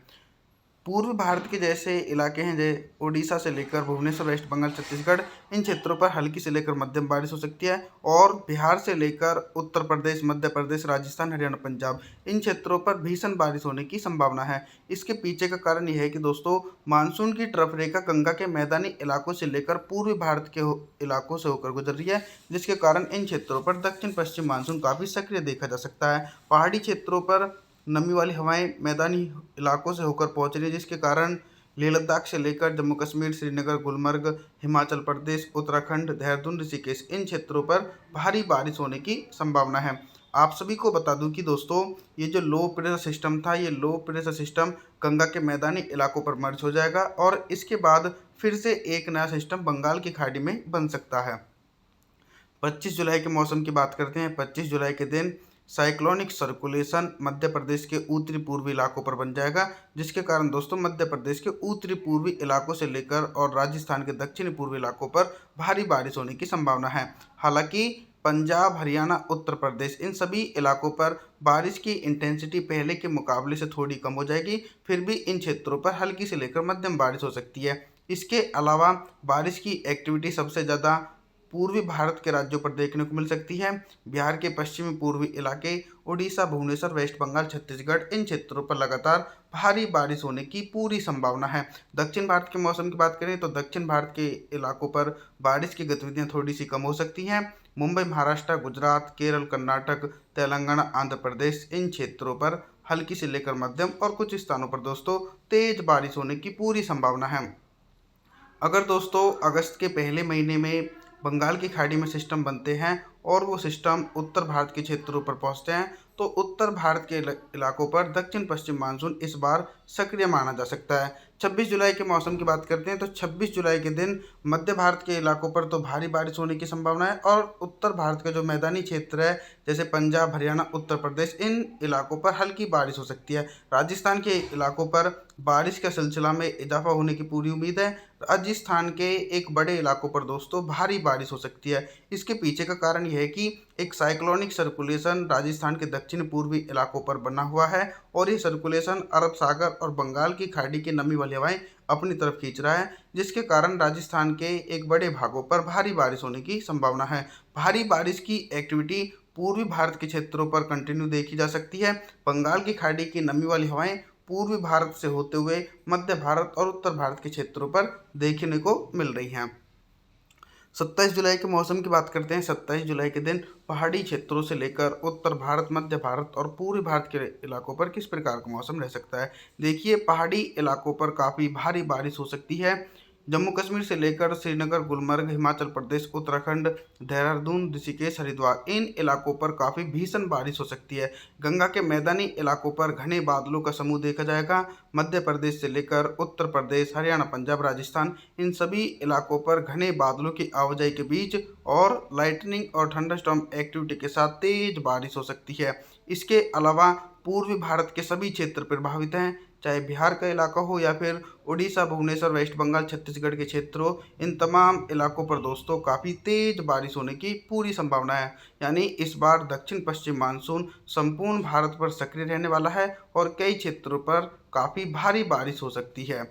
पूर्व भारत के जैसे इलाके हैं जैसे उड़ीसा से लेकर भुवनेश्वर, वेस्ट बंगाल, छत्तीसगढ़, इन क्षेत्रों पर हल्की से लेकर मध्यम बारिश हो सकती है। और बिहार से लेकर उत्तर प्रदेश, मध्य प्रदेश, राजस्थान, हरियाणा, पंजाब, इन क्षेत्रों पर भीषण बारिश होने की संभावना है। इसके पीछे का कारण यह है कि दोस्तों मानसून की ट्रफ रेखा गंगा के मैदानी इलाकों से लेकर पूर्वी भारत के इलाकों से होकर गुजर रही है, जिसके कारण इन क्षेत्रों पर दक्षिण पश्चिम मानसून काफ़ी सक्रिय देखा जा सकता है। पहाड़ी क्षेत्रों पर नमी वाली हवाएं मैदानी इलाकों से होकर पहुंच रही है, जिसके कारण लेह लद्दाख से लेकर जम्मू कश्मीर, श्रीनगर, गुलमर्ग, हिमाचल प्रदेश, उत्तराखंड, देहरादून, ऋषिकेश, इन क्षेत्रों पर भारी बारिश होने की संभावना है। आप सभी को बता दूं कि दोस्तों ये जो लो प्रेशर सिस्टम था, ये लो प्रेशर सिस्टम गंगा के मैदानी इलाकों पर मर्ज हो जाएगा और इसके बाद फिर से एक नया सिस्टम बंगाल की खाड़ी में बन सकता है। 25 जुलाई के मौसम की बात करते हैं। 25 जुलाई के दिन साइक्लोनिक सर्कुलेशन मध्य प्रदेश के उत्तरी पूर्वी इलाकों पर बन जाएगा, जिसके कारण दोस्तों मध्य प्रदेश के उत्तरी पूर्वी इलाकों से लेकर और राजस्थान के दक्षिणी पूर्वी इलाकों पर भारी बारिश होने की संभावना है। हालांकि पंजाब, हरियाणा, उत्तर प्रदेश, इन सभी इलाकों पर बारिश की इंटेंसिटी पहले के मुकाबले से थोड़ी कम हो जाएगी, फिर भी इन क्षेत्रों पर हल्की से लेकर मध्यम बारिश हो सकती है। इसके अलावा बारिश की एक्टिविटी सबसे ज़्यादा पूर्वी भारत के राज्यों पर देखने को मिल सकती है। बिहार के पश्चिमी पूर्वी इलाके, उड़ीसा, भुवनेश्वर, वेस्ट बंगाल, छत्तीसगढ़, इन क्षेत्रों पर लगातार भारी बारिश होने की पूरी संभावना है। दक्षिण भारत के मौसम की बात करें तो दक्षिण भारत के इलाकों पर बारिश की गतिविधियां थोड़ी सी कम हो सकती हैं। मुंबई, महाराष्ट्र, गुजरात, केरल, कर्नाटक, तेलंगाना, आंध्र प्रदेश, इन क्षेत्रों पर हल्की से लेकर मध्यम और कुछ स्थानों पर दोस्तों तेज बारिश होने की पूरी संभावना है। अगर दोस्तों अगस्त के पहले महीने में बंगाल की खाड़ी में सिस्टम बनते हैं और वो सिस्टम उत्तर भारत के क्षेत्रों पर पहुंचते हैं, तो उत्तर भारत के इलाकों पर दक्षिण पश्चिम मानसून इस बार सक्रिय माना जा सकता है। 26 जुलाई के मौसम की बात करते हैं तो 26 जुलाई के दिन मध्य भारत के इलाकों पर तो भारी बारिश होने की संभावना है और उत्तर भारत का जो मैदानी क्षेत्र है जैसे पंजाब, हरियाणा, उत्तर प्रदेश, इन इलाकों पर हल्की बारिश हो सकती है। राजस्थान के इलाकों पर बारिश के सिलसिला में इजाफा होने की पूरी उम्मीद है। राजस्थान के एक बड़े इलाकों पर दोस्तों भारी बारिश हो सकती है। इसके पीछे का कारण यह है कि एक साइक्लोनिक सर्कुलेशन राजस्थान के दक्षिण पूर्वी इलाकों पर बना हुआ है और ये सर्कुलेशन अरब सागर और बंगाल की खाड़ी की नमी वाली हवाएं अपनी तरफ खींच रहा है, जिसके कारण राजस्थान के एक बड़े भागों पर भारी बारिश होने की संभावना है। भारी बारिश की एक्टिविटी पूर्वी भारत के क्षेत्रों पर कंटिन्यू देखी जा सकती है। बंगाल की खाड़ी की नमी वाली हवाएं पूर्वी भारत से होते हुए मध्य भारत और उत्तर भारत के क्षेत्रों पर देखने को मिल रही हैं। 27 जुलाई के मौसम की बात करते हैं। 27 जुलाई के दिन पहाड़ी क्षेत्रों से लेकर उत्तर भारत, मध्य भारत और पूर्वी भारत के इलाकों पर किस प्रकार का मौसम रह सकता है। देखिए पहाड़ी इलाकों पर काफ़ी भारी बारिश हो सकती है। जम्मू कश्मीर से लेकर श्रीनगर, गुलमर्ग, हिमाचल प्रदेश, उत्तराखंड, देहरादून, ऋषिकेश, हरिद्वार, इन इलाकों पर काफ़ी भीषण बारिश हो सकती है। गंगा के मैदानी इलाकों पर घने बादलों का समूह देखा जाएगा। मध्य प्रदेश से लेकर उत्तर प्रदेश, हरियाणा, पंजाब, राजस्थान, इन सभी इलाकों पर घने बादलों की आवाजाही के बीच और लाइटनिंग और थंडरस्टॉर्म एक्टिविटी के साथ तेज बारिश हो सकती है। इसके अलावा पूर्वी भारत के सभी क्षेत्र प्रभावित हैं, चाहे बिहार का इलाका हो या फिर उड़ीसा, भुवनेश्वर, वेस्ट बंगाल, छत्तीसगढ़ के क्षेत्रों, इन तमाम इलाकों पर दोस्तों काफ़ी तेज बारिश होने की पूरी संभावना है। यानी इस बार दक्षिण पश्चिम मानसून संपूर्ण भारत पर सक्रिय रहने वाला है और कई क्षेत्रों पर काफ़ी भारी बारिश हो सकती है।